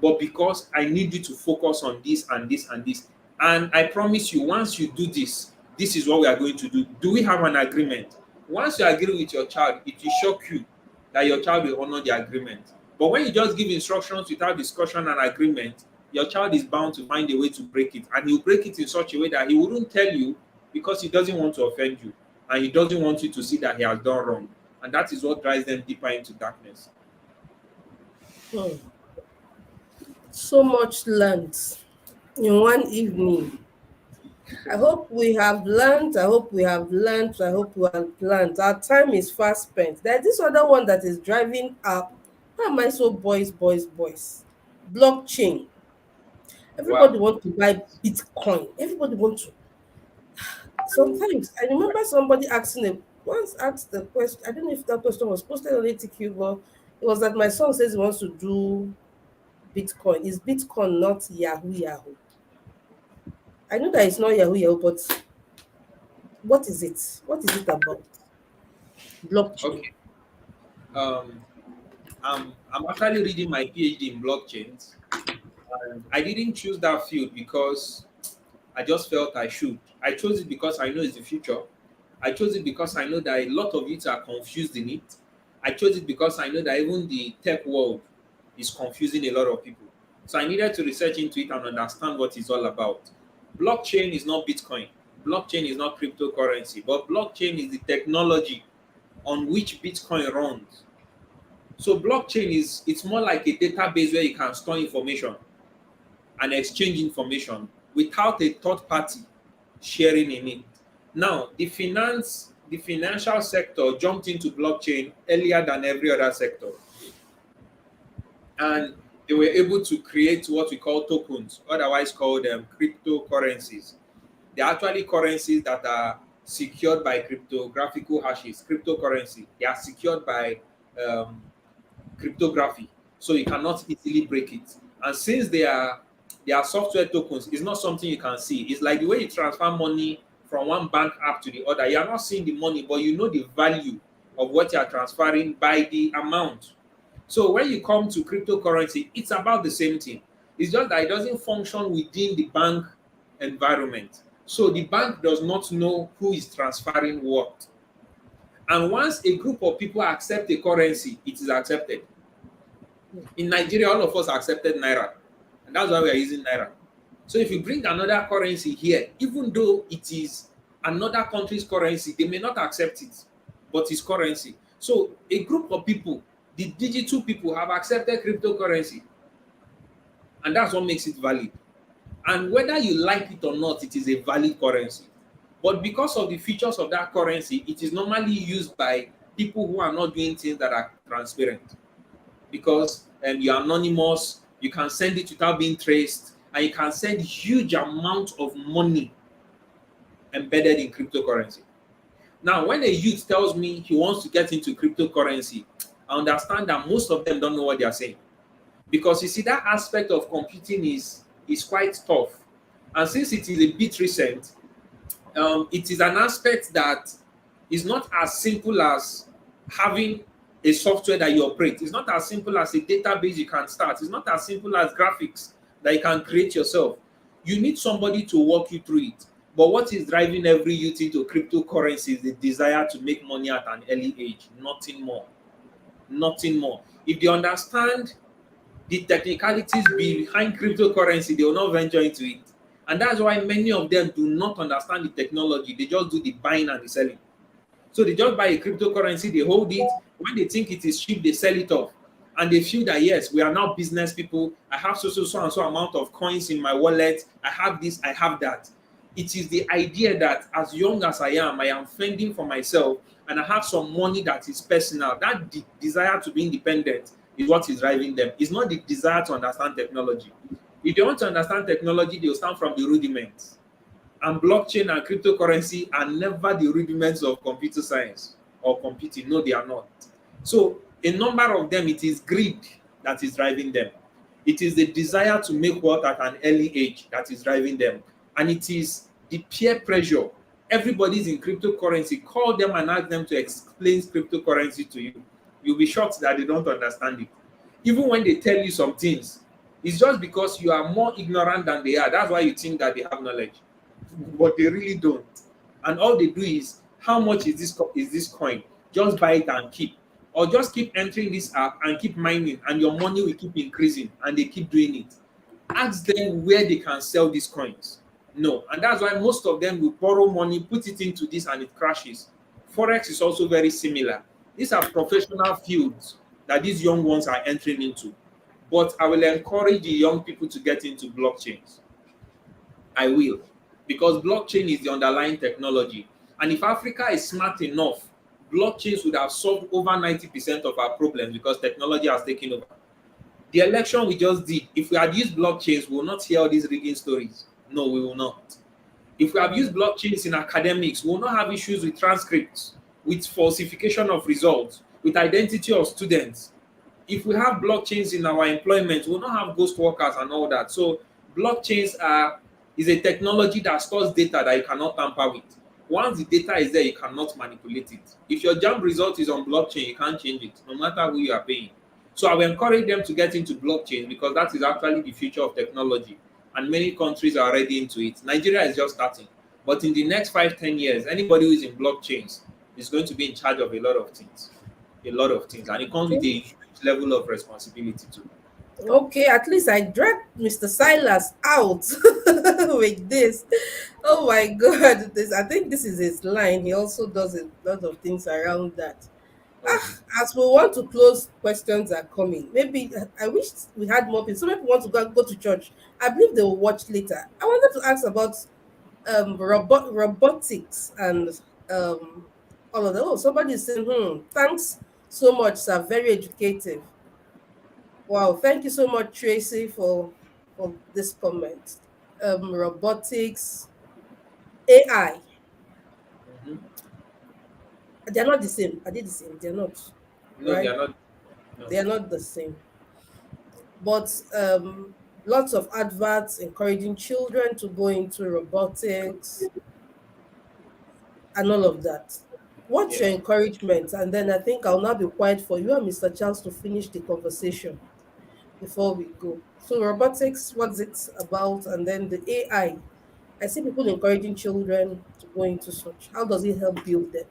Speaker 7: but because I need you to focus on this and this and this. And I promise you, once you do this, this is what we are going to do. Do we have an agreement? Once you agree with your child, it will shock you that your child will honor the agreement. But when you just give instructions without discussion and agreement, your child is bound to find a way to break it. And he'll break it in such a way that he wouldn't tell you because he doesn't want to offend you. And he doesn't want you to see that he has done wrong. And that is what drives them deeper into darkness.
Speaker 4: So much learned in one evening. I hope we have learned. I hope we have learned. I hope we have learned. Our time is fast spent. There's this other one that is driving up. How am I so boys? Blockchain. Everybody want to buy Bitcoin. Everybody want to. Sometimes I remember somebody once asked the question. I don't know if that question was posted on ATQ, but it was that my son says he wants to do Bitcoin. Is Bitcoin not Yahoo? I know that it's not Yahoo, but what is it? What is it about? Blockchain.
Speaker 7: Okay. I'm actually reading my PhD in blockchains. And I didn't choose that field because I just felt I should. I chose it because I know it's the future. I chose it because I know that a lot of youth are confused in it. I chose it because I know that even the tech world is confusing a lot of people. So I needed to research into it and understand what it's all about. Blockchain is not Bitcoin. Blockchain is not cryptocurrency, but blockchain is the technology on which Bitcoin runs. So blockchain it's more like a database where you can store information and exchange information without a third party sharing in it. Now, the financial sector jumped into blockchain earlier than every other sector. And they were able to create what we call tokens, otherwise called cryptocurrencies. They're actually currencies that are secured by cryptographical hashes. Cryptocurrency, they are secured by cryptography, so you cannot easily break it. And since they are software tokens, it's not something you can see. It's like the way you transfer money from one bank app to the other. You are not seeing the money, but you know the value of what you are transferring by the amount. So when you come to cryptocurrency, it's about the same thing. It's just that it doesn't function within the bank environment. So the bank does not know who is transferring what. And once a group of people accept a currency, it is accepted. In Nigeria, all of us accepted Naira. And that's why we are using Naira. So if you bring another currency here, even though it is another country's currency, they may not accept it, but it's currency. So a group of people, the digital people, have accepted cryptocurrency. And that's what makes it valid. And whether you like it or not, it is a valid currency. But because of the features of that currency, it is normally used by people who are not doing things that are transparent. Because you're anonymous, you can send it without being traced, and you can send huge amounts of money embedded in cryptocurrency. Now, when a youth tells me he wants to get into cryptocurrency, I understand that most of them don't know what they are saying. Because you see, that aspect of computing is quite tough. And since it is a bit recent, it is an aspect that is not as simple as having a software that you operate. It's not as simple as a database you can start. It's not as simple as graphics that you can create yourself. You need somebody to walk you through it. But what is driving every youth into cryptocurrency is the desire to make money at an early age, nothing more. Nothing more. If they understand the technicalities behind cryptocurrency, they will not venture into it. And that's why many of them do not understand the technology. They just do the buying and the selling. So they just buy a cryptocurrency, they hold it. When they think it is cheap, they sell it off. And they feel that, yes, we are now business people. I have so and so amount of coins in my wallet. I have this, I have that. It is the idea that as young as I am fending for myself and I have some money that is personal. That desire to be independent is what is driving them. It's not the desire to understand technology. If they want to understand technology, they'll start from the rudiments. And blockchain and cryptocurrency are never the rudiments of computer science or computing. No, they are not. So a number of them, it is greed that is driving them. It is the desire to make wealth at an early age that is driving them. And it is the peer pressure. Everybody's in cryptocurrency. Call them and ask them to explain cryptocurrency to you. You'll be shocked that they don't understand it. Even when they tell you some things, it's just because you are more ignorant than they are. That's why you think that they have knowledge. But they really don't. And all they do is, how much is this coin? Just buy it and keep. Or just keep entering this app and keep mining, and your money will keep increasing, and they keep doing it. Ask them where they can sell these coins. No. And that's why most of them will borrow money, put it into this, and it crashes. Forex is also very similar. These are professional fields that these young ones are entering into. But I will encourage the young people to get into blockchains. I will. Because blockchain is the underlying technology. And if Africa is smart enough, blockchains would have solved over 90% of our problems because technology has taken over. The election we just did, if we had used blockchains, we will not hear all these rigging stories. No, we will not. If we have used blockchains in academics, we will not have issues with transcripts, with falsification of results, with identity of students. If we have blockchains in our employment, we will not have ghost workers and all that. So blockchains is a technology that stores data that you cannot tamper with. Once the data is there, you cannot manipulate it. If your JAMB result is on blockchain, you can't change it, no matter who you are paying. So I will encourage them to get into blockchain because that is actually the future of technology. And many countries are already into it. Nigeria is just starting. But in the next 5-10 years, anybody who is in blockchains is going to be in charge of a lot of things. A lot of things. And it comes with a huge level of responsibility too.
Speaker 4: Okay, at least I dragged Mr. Silas out with this. Oh my God, I think this is his line. He also does a lot of things around that. As we want to close, questions are coming. Maybe I wish we had more people. Some people want to go to church. I believe they will watch later. I wanted to ask about robotics and all of that. Oh, somebody is saying, thanks so much, sir. Very educative. Wow, thank you so much, Tracy, for this comment. Robotics, AI,
Speaker 7: Mhm.
Speaker 4: they're not the same. Are they the same? They're not,
Speaker 7: No, they
Speaker 4: right?
Speaker 7: are not. No.
Speaker 4: They are not the same. But lots of adverts encouraging children to go into robotics and all of that. What's your
Speaker 7: Yes.
Speaker 4: encouragement? And then I think I'll now be quiet for you and Mr. Charles to finish the conversation before we go. So robotics, what's it about? And then the AI. I see people encouraging children to go into such. How does it help build them?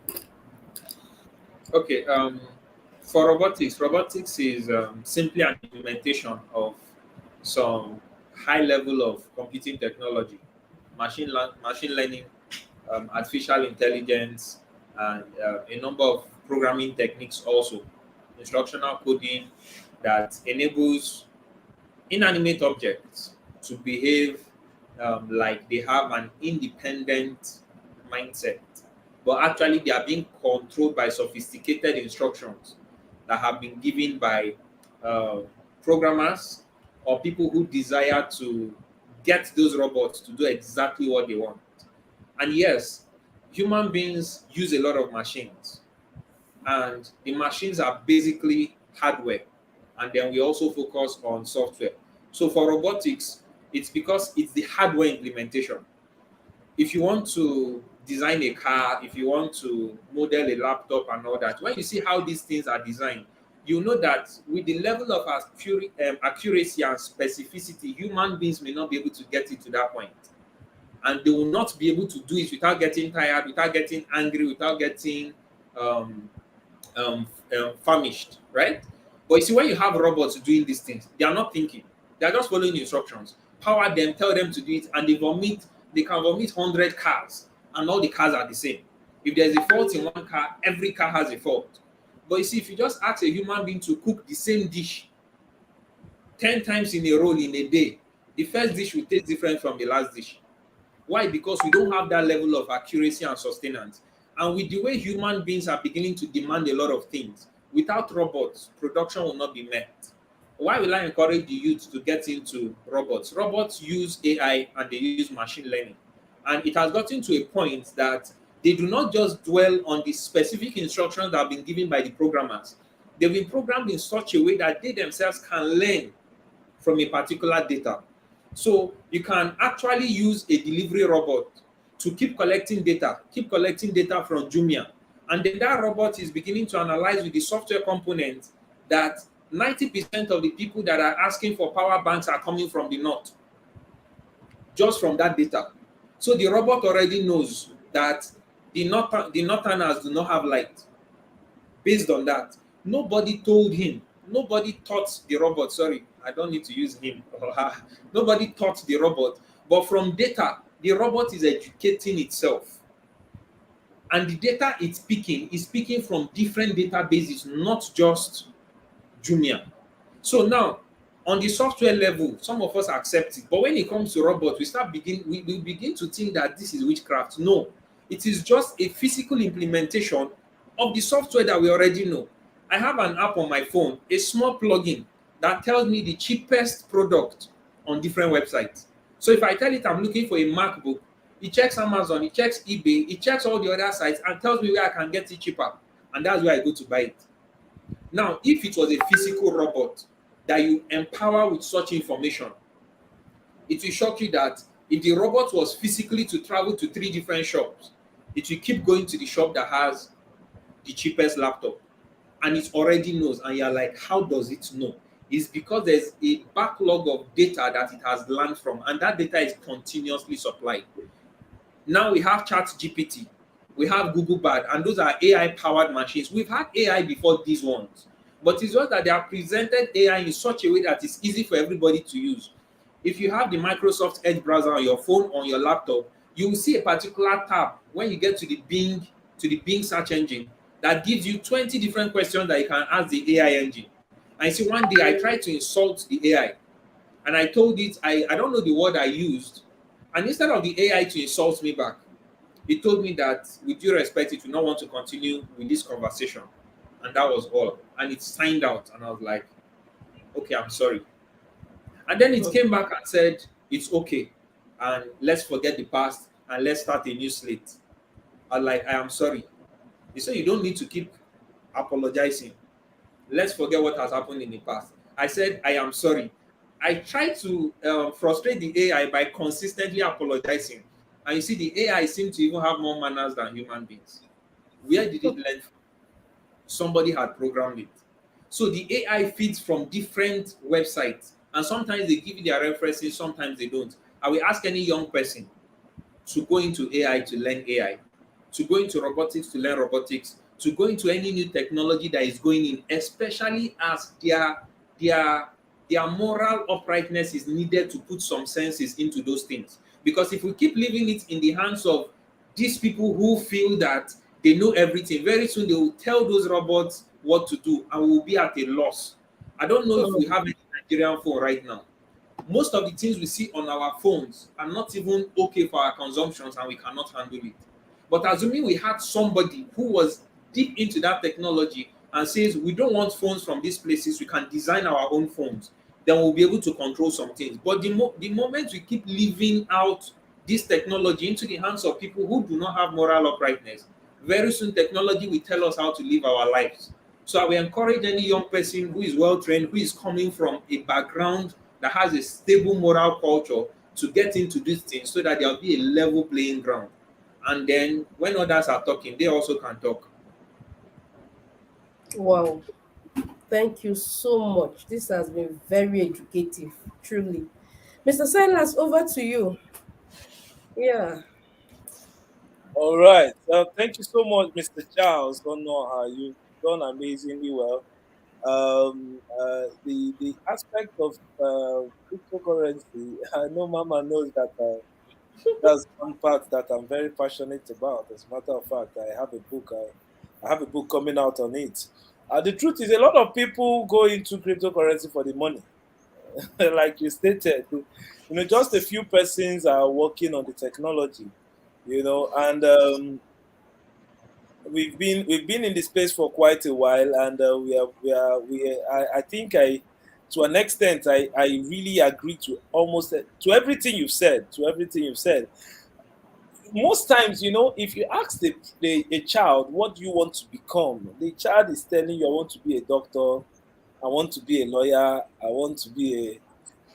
Speaker 7: Okay. For robotics is simply an implementation of some high level of computing technology, machine learning, artificial intelligence, and a number of programming techniques also, instructional coding that enables inanimate objects to behave like they have an independent mindset, but actually they are being controlled by sophisticated instructions that have been given by uh, programmers or people who desire to get those robots to do exactly what they want. And yes, human beings use a lot of machines, and the machines are basically hardware, and then we also focus on software. So for robotics, it's because it's the hardware implementation. If you want to design a car, if you want to model a laptop and all that, when you see how these things are designed, you know that with the level of accuracy and specificity, human beings may not be able to get it to that point. And they will not be able to do it without getting tired, without getting angry, without getting um, famished, right? But you see, when you have robots doing these things, they are not thinking. They are just following instructions. Power them, tell them to do it, and they can vomit 100 cars, and all the cars are the same. If there's a fault in one car, every car has a fault. But you see, if you just ask a human being to cook the same dish 10 times in a row in a day, the first dish will taste different from the last dish. Why? Because we don't have that level of accuracy and sustenance. And with the way human beings are beginning to demand a lot of things, without robots, production will not be met. Why will I encourage the youth to get into robots? Robots use AI and they use machine learning. And it has gotten to a point that they do not just dwell on the specific instructions that have been given by the programmers. They've been programmed in such a way that they themselves can learn from a particular data. So you can actually use a delivery robot to keep collecting data from Jumia. And then that robot is beginning to analyze with the software component that 90% of the people that are asking for power banks are coming from the north, just from that data. So the robot already knows that the northerners do not have light. Based on that, nobody told him, nobody taught the robot, sorry, I don't need to use him or her. Nobody taught the robot, but from data, the robot is educating itself. And the data it's picking is picking from different databases, not just Jumia. So now, on the software level, some of us accept it, but when it comes to robots, we begin to think that this is witchcraft. No, it is just a physical implementation of the software that we already know. I have an app on my phone, a small plugin that tells me the cheapest product on different websites. So if I tell it I'm looking for a MacBook, it checks Amazon, it checks eBay, it checks all the other sites and tells me where I can get it cheaper. And that's where I go to buy it. Now, if it was a physical robot that you empower with such information, it will shock you that if the robot was physically to travel to 3 different shops, it will keep going to the shop that has the cheapest laptop. And it already knows. And you're like, how does it know? It's because there's a backlog of data that it has learned from, and that data is continuously supplied. Now we have ChatGPT, we have Google Bard, and those are AI-powered machines. We've had AI before these ones, but it's just that they are presented AI in such a way that it's easy for everybody to use. If you have the Microsoft Edge browser on your phone, on your laptop, you will see a particular tab when you get to the Bing search engine that gives you 20 different questions that you can ask the AI engine. And you see, one day I tried to insult the AI, and I told it, I don't know the word I used, and instead of the AI to insult me back, it told me that with due respect, it will not want to continue with this conversation. And that was all. And it signed out, and I was like, okay, I'm sorry. And then it came back and said, it's okay. And let's forget the past and let's start a new slate. I was like, I am sorry. He said, you don't need to keep apologizing. Let's forget what has happened in the past. I said, I am sorry. I tried to frustrate the AI by consistently apologizing. And you see, the AI seemed to even have more manners than human beings. Where did it learn from? Somebody had programmed it. So the AI feeds from different websites. And sometimes they give you their references, sometimes they don't. I will ask any young person to go into AI to learn AI, to go into robotics to learn robotics, to go into any new technology that is going in, especially as their moral uprightness is needed to put some senses into those things. Because if we keep leaving it in the hands of these people who feel that they know everything, very soon they will tell those robots what to do and we will be at a loss. I don't know if we have any Nigerian phone right now, Most of the things we see on our phones are not even okay for our consumptions and we cannot handle it. But assuming we had somebody who was deep into that technology and says we don't want phones from these places, we can design our own phones, then we'll be able to control some things. But the moment we keep leaving out this technology into the hands of people who do not have moral uprightness, very soon technology will tell us how to live our lives. So I will encourage any young person who is well trained, who is coming from a background that has a stable moral culture, to get into these things so that there'll be a level playing ground. And then when others are talking, they also can talk.
Speaker 4: Wow. Thank you so much. This has been very educative, truly. Mr. Silas, over to you. Yeah.
Speaker 8: All right. Thank you so much, Mr. Charles. Don't know how you've done amazingly well. The aspect of cryptocurrency, I know Mama knows that that's one part that I'm very passionate about. As a matter of fact, I have a book. I have a book coming out on it. The truth is, a lot of people go into cryptocurrency for the money, like you stated. Just a few persons are working on the technology. And we've been in the space for quite a while, and I think to an extent I really agree to almost to everything you've said. Most times, if you ask a child, what do you want to become, the child is telling you, I want to be a doctor, I want to be a lawyer, I want to be a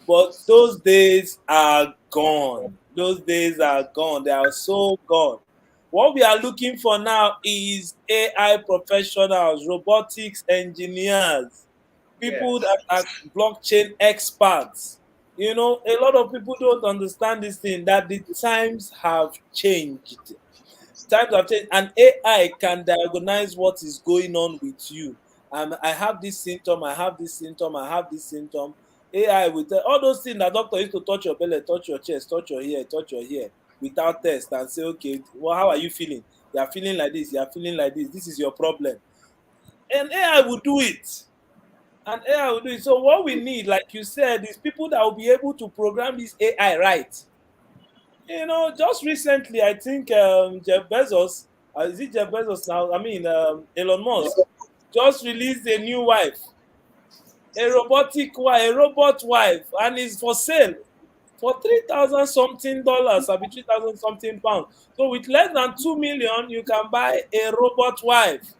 Speaker 8: but those days are gone. Those days are gone. They are so gone. What we are looking for now is AI professionals, robotics engineers, people
Speaker 7: Yes.
Speaker 8: that are blockchain experts. A lot of people don't understand this thing, that the times have changed. Times have changed, and AI can diagnose what is going on with you. I have this symptom, I have this symptom, I have this symptom. AI will tell all those things that doctor used to touch your belly, touch your chest, touch your ear without test and say, okay, well, how are you feeling? You are feeling like this, you are feeling like this, this is your problem. And AI will do it. And AI will do it. So what we need, like you said, is people that will be able to program this AI right. Just recently, I think Jeff Bezos, is it Jeff Bezos now? I mean, Elon Musk just released a new wife, a robotic wife, a robot wife, and it's for sale for 3,000 something dollars, or 3,000 something pounds. So with less than 2 million, you can buy a robot wife.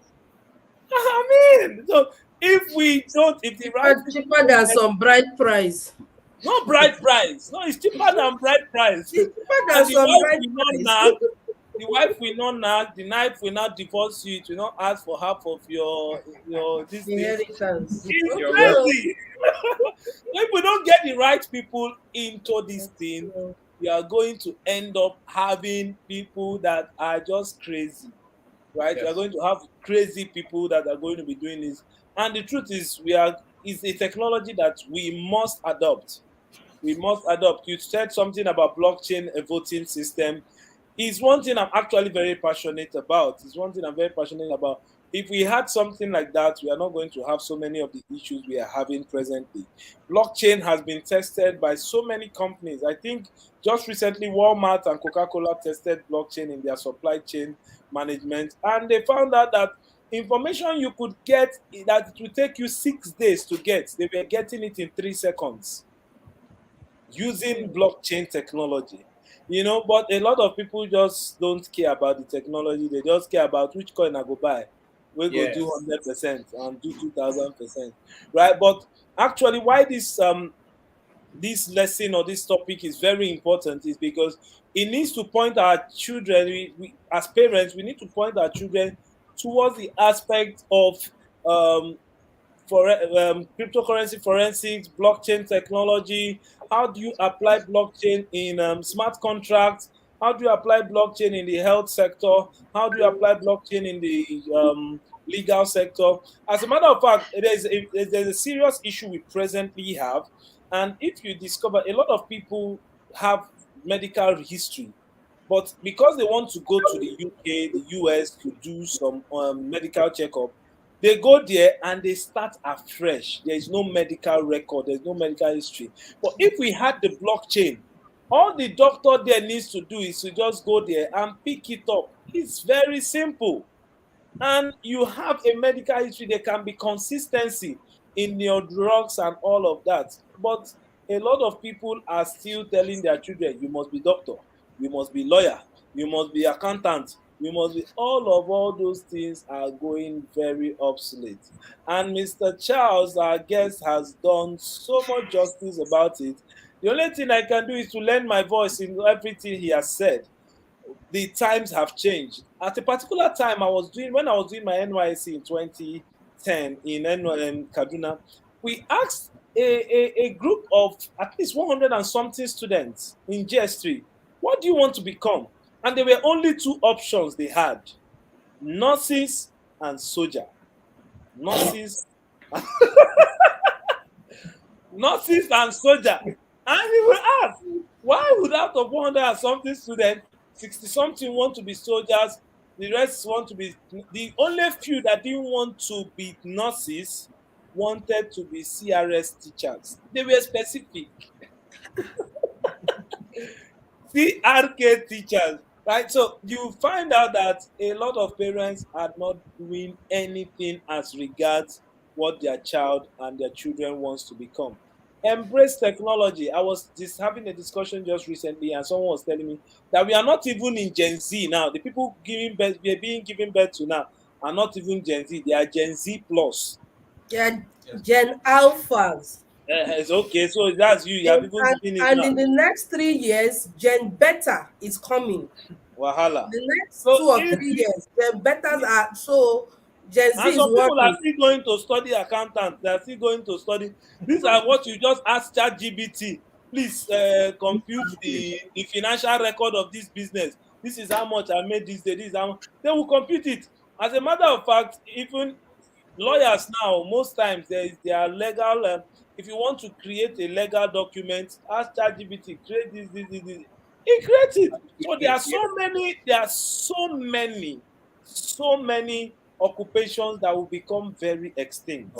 Speaker 8: I mean, so if the right
Speaker 4: Cheaper,
Speaker 8: people
Speaker 4: cheaper
Speaker 8: don't
Speaker 4: than
Speaker 8: get,
Speaker 4: some bride price.
Speaker 8: no bride price, no, it's cheaper than bride price,
Speaker 4: It's cheaper than
Speaker 8: and the
Speaker 4: some
Speaker 8: wife
Speaker 4: bride
Speaker 8: will not
Speaker 4: price.
Speaker 8: nag. The wife will not nag, the knife will not divorce you, it will not ask for half of your this thing.
Speaker 4: Inheritance.
Speaker 8: It's
Speaker 7: Your
Speaker 4: Okay.
Speaker 7: wealth.
Speaker 4: Oh.
Speaker 8: crazy. If we don't get the right people into this thing, we are going to end up having people that are just crazy, right? We are
Speaker 7: Yes.
Speaker 8: going to have crazy people that are going to be doing this. And the truth is, it's a technology that we must adopt. We must adopt. You said something about blockchain, a voting system. Is one thing I'm actually very passionate about. It's one thing I'm very passionate about. If we had something like that, we are not going to have so many of the issues we are having presently. Blockchain has been tested by so many companies. I think just recently, Walmart and Coca-Cola tested blockchain in their supply chain management, and they found out that information you could get that it would take you 6 days to get, they were getting it in 3 seconds using blockchain technology. But a lot of people just don't care about the technology. They just care about which coin I go buy. We go do
Speaker 7: Yes.
Speaker 8: 100% and do 2,000%, right? But actually, why this lesson or this topic is very important is because it needs to point our children. As parents, we need to point our children towards the aspect of um, for cryptocurrency forensics, blockchain technology. How do you apply blockchain in smart contracts? How do you apply blockchain in the health sector? How do you apply blockchain in the legal sector? As a matter of fact, there's a serious issue we presently have. And if you discover a lot of people have medical history, but because they want to go to the UK, the US to do some medical checkup, They go there and they start afresh. There is no medical record, there's no medical history. But if we had the blockchain, all the doctor there needs to do is to just go there and pick it up. It's very simple. And you have a medical history, there can be consistency in your drugs and all of that. But a lot of people are still telling their children, you must be doctor, you must be lawyer, you must be accountant, you must be all those things are going very obsolete. And Mr. Charles, our guest, has done so much justice about it. The only thing I can do is to lend my voice in everything he has said. The times have changed. At a particular time, when I was doing my NYC in 2010 in Kaduna, we asked a group of at least 100 and something students in GS3, what do you want to become? And there were only two options they had: nurses and soldier. Nurses, nurses and soldier. And we were asked, why would out of 100 and something students, 60 something want to be soldiers, the rest want to be, the only few that didn't want to be nurses wanted to be CRS teachers. They were specific. CRK teachers, right? So you find out that a lot of parents are not doing anything as regards what their child and their children wants to become. Embrace technology. I was just having a discussion just recently, and someone was telling me that we are not even in Gen Z now. The people giving birth, we are being given birth to now, are not even Gen Z. They are Gen Z plus.
Speaker 4: Yeah, Gen Alphas.
Speaker 8: It's okay. So that's you. You have
Speaker 4: And,
Speaker 8: even given it
Speaker 4: and
Speaker 8: now.
Speaker 4: in the next 3 years, Gen Beta is coming.
Speaker 8: Wahala.
Speaker 4: The next
Speaker 8: So
Speaker 4: 2 or 3 years, Gen Betas are so Gen Z
Speaker 8: and
Speaker 4: is
Speaker 8: some people are
Speaker 4: working.
Speaker 8: still going to study accountant. They are still going to study. These are what you just ask ChatGPT. Please compute the financial record of this business. This is how much I made this day. This is how much. They will compute it. As a matter of fact, even lawyers now, most times there are legal. If you want to create a legal document, ask ChatGPT, create this. It creates it. So there are so many. There are so many occupations that will become very extinct.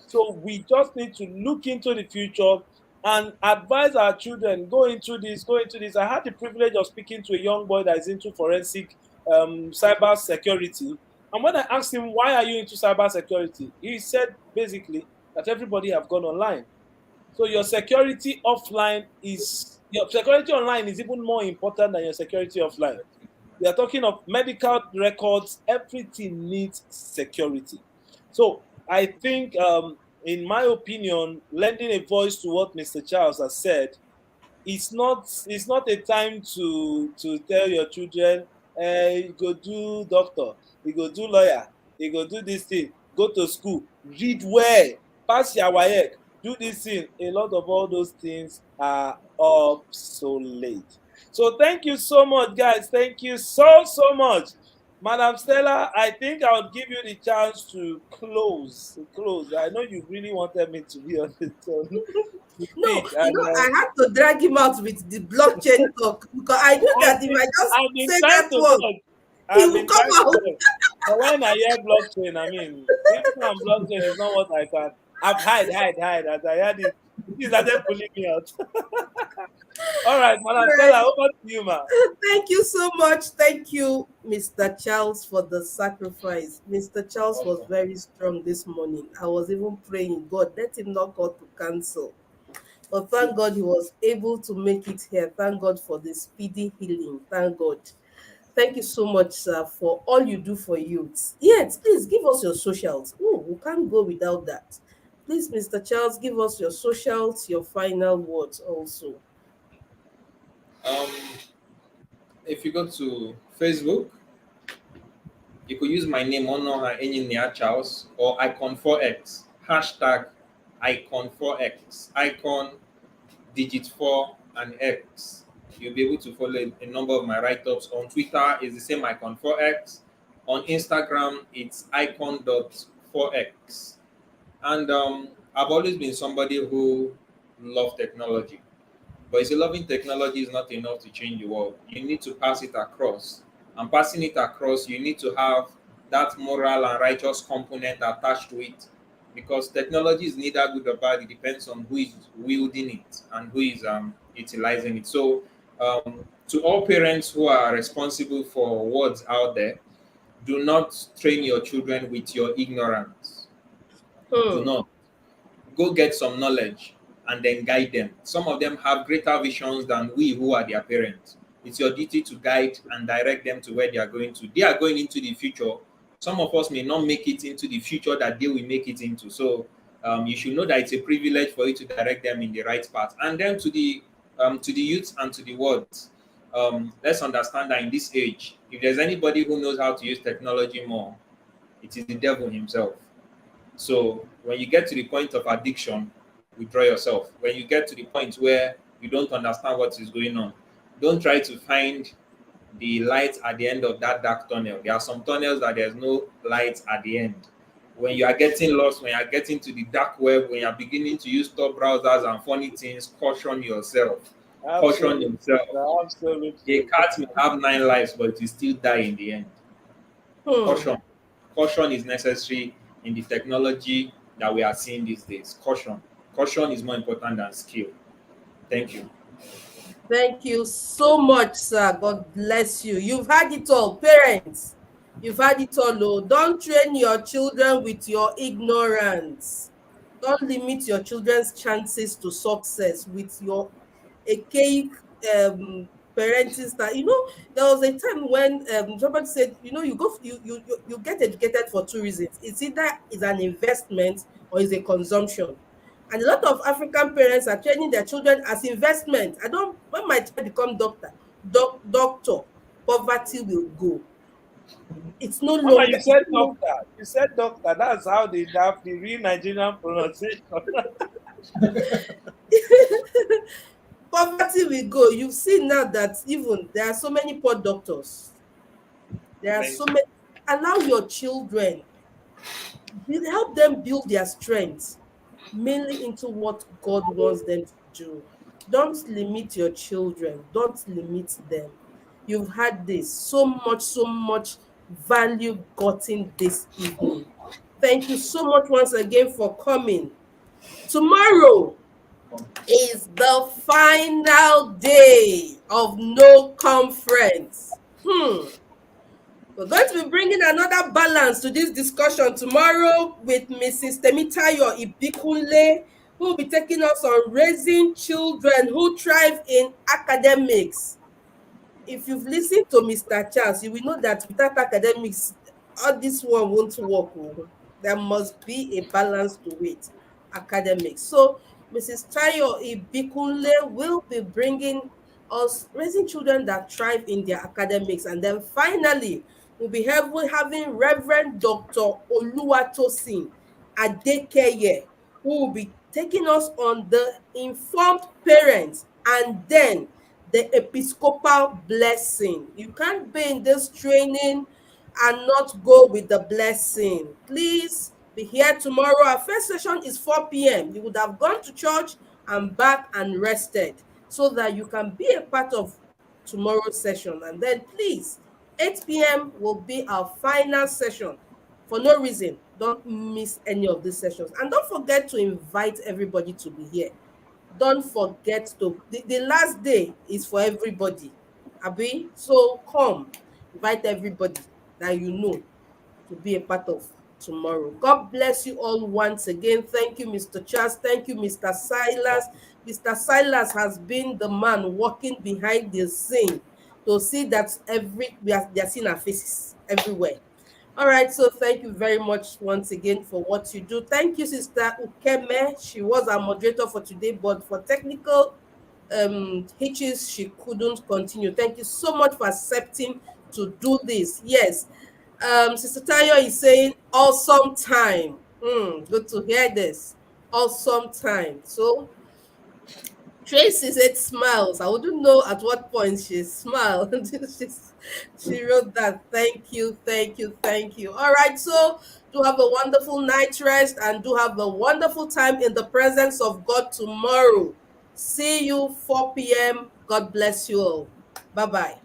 Speaker 8: So we just need to look into the future and advise our children, go into this, go into this. I had the privilege of speaking to a young boy that is into forensic cyber security. And when I asked him, why are you into cyber security? He said basically that everybody have gone online. So your security online is even more important than your security offline. We are talking of medical records, everything needs security. So I think, in my opinion, lending a voice to what Mr. Charles has said, it's not a time to tell your children, you go do doctor, you go do lawyer, you go do this thing, go to school, read well, pass your WAEC, do this thing. A lot of all those things are obsolete. So thank you so much, guys. Thank you so much. Madam Stella, I think I'll give you the chance to close. I know you really wanted me to be on the tone. You
Speaker 4: No,
Speaker 8: did, and
Speaker 4: I had to drag him out with the blockchain talk because I knew
Speaker 8: I've
Speaker 4: that if
Speaker 8: been,
Speaker 4: I just
Speaker 8: I've been
Speaker 4: say
Speaker 8: trying
Speaker 4: that
Speaker 8: to
Speaker 4: word,
Speaker 8: talk.
Speaker 4: he
Speaker 8: I've
Speaker 4: will
Speaker 8: been
Speaker 4: come
Speaker 8: trying to
Speaker 4: out.
Speaker 8: talk. But when I hear blockchain, I mean, even on blockchain is not what I can. I've hide. As I heard it, he started pulling me out. All right, Madam
Speaker 4: Right.
Speaker 8: Stella, over to you, ma.
Speaker 4: Thank you so much. Thank you, Mr. Charles, for the sacrifice. Mr. Charles was very strong this morning. I was even praying, God, let him not go to cancel. But thank God he was able to make it here. Thank God for the speedy healing. Thank God. Thank you so much, sir, for all you do for youths. Yes, please give us your socials. Oh, we can't go without that. Please, Mr. Charles, give us your socials, your final words also.
Speaker 7: Um, if you go to Facebook, you could use my name Onuoha Engineer Charles or Icon4X hashtag Icon4X icon digit 4 and X. You'll be able to follow a number of my write-ups. On Twitter, it's the same Icon4X. On Instagram, it's icon.4x. And I've always been somebody who loved technology. But you see, loving technology is not enough to change the world. You need to pass it across. And passing it across, you need to have that moral and righteous component attached to it, because technology is neither good or bad. It depends on who is wielding it and who is utilizing it. So, to all parents who are responsible for words out there, do not train your children with your ignorance. Do
Speaker 4: Hmm.
Speaker 7: not. Go get some knowledge and then guide them. Some of them have greater visions than we who are their parents. It's your duty to guide and direct them to where they are going to. They are going into the future. Some of us may not make it into the future that they will make it into. So you should know that it's a privilege for you to direct them in the right path. And then to the youth and to the world, let's understand that in this age, if there's anybody who knows how to use technology more, it is the devil himself. So when you get to the point of addiction, withdraw yourself. When you get to the point where you don't understand what is going on, don't try to find the light at the end of that dark tunnel. There are some tunnels that there's no light at the end. When you are getting lost, when you are getting to the dark web, when you are beginning to use top browsers and funny things, caution yourself. Caution
Speaker 8: Absolutely.
Speaker 7: yourself. A
Speaker 8: Absolutely.
Speaker 7: cat may have 9 lives, but it will still die in the end.
Speaker 4: Hmm.
Speaker 7: Caution. Caution is necessary in the technology that we are seeing these days. Caution. Caution is more important than skill. Thank you.
Speaker 4: Thank you so much, sir. God bless you. You've had it all, parents. You've had it all. Oh. Don't train your children with your ignorance. Don't limit your children's chances to success with your archaic parenting style. There was a time when somebody said, you get educated for two reasons. It's either is an investment or is a consumption. And a lot of African parents are training their children as investment. I don't When my child become doctor, poverty will go. It's no
Speaker 8: Mama,
Speaker 4: longer
Speaker 8: you said doctor. You said doctor. That's how they have the real Nigerian pronunciation.
Speaker 4: poverty will go. You've seen now that even there are so many poor doctors. There are so
Speaker 7: Thank you.
Speaker 4: many. Allow your children, help them build their strengths mainly into what God wants them to do. Don't limit your children. Don't limit them. You've had this so much value gotten this evening. Thank you so much once again for coming. Tomorrow is the final day of no conference. We're going to be bringing another balance to this discussion tomorrow with Mrs. Temitayo Ibikunle, who will be taking us on raising children who thrive in academics. If you've listened to Mr. Charles, you will know that without academics, all this one won't work. Oh. There must be a balance to it. Academics. So Mrs. Tayo Ibikunle will be bringing us raising children that thrive in their academics. And then finally, we'll be having Reverend Dr. Oluwatosin Adekeye, who will be taking us on the informed parents and then the episcopal blessing. You can't be in this training and not go with the blessing. Please be here tomorrow. Our first session is 4 p.m. You would have gone to church and back and rested so that you can be a part of tomorrow's session. And then please, 8 p.m. will be our final session. For no reason, don't miss any of these sessions. And don't forget to invite everybody to be here. Don't forget to the last day is for everybody, abi, so come, invite everybody that you know to be a part of tomorrow. God bless you all once again. Thank you, Mr. Charles. Thank you, Mr. Silas. Mr. Silas has been the man working behind the scene to see that they are seeing our faces everywhere. All right, so thank you very much once again for what you do. Thank you, Sister Ukeme. She was our moderator for today, but for technical hitches, she couldn't continue. Thank you so much for accepting to do this. Yes, Sister Tayo is saying awesome time. Good to hear this. Awesome time. So Tracy said smiles. I wouldn't know at what point she smiled. She wrote that. Thank you, thank you, thank you. All right, so do have a wonderful night rest and do have a wonderful time in the presence of God tomorrow. See you 4 p.m. God bless you all. Bye-bye.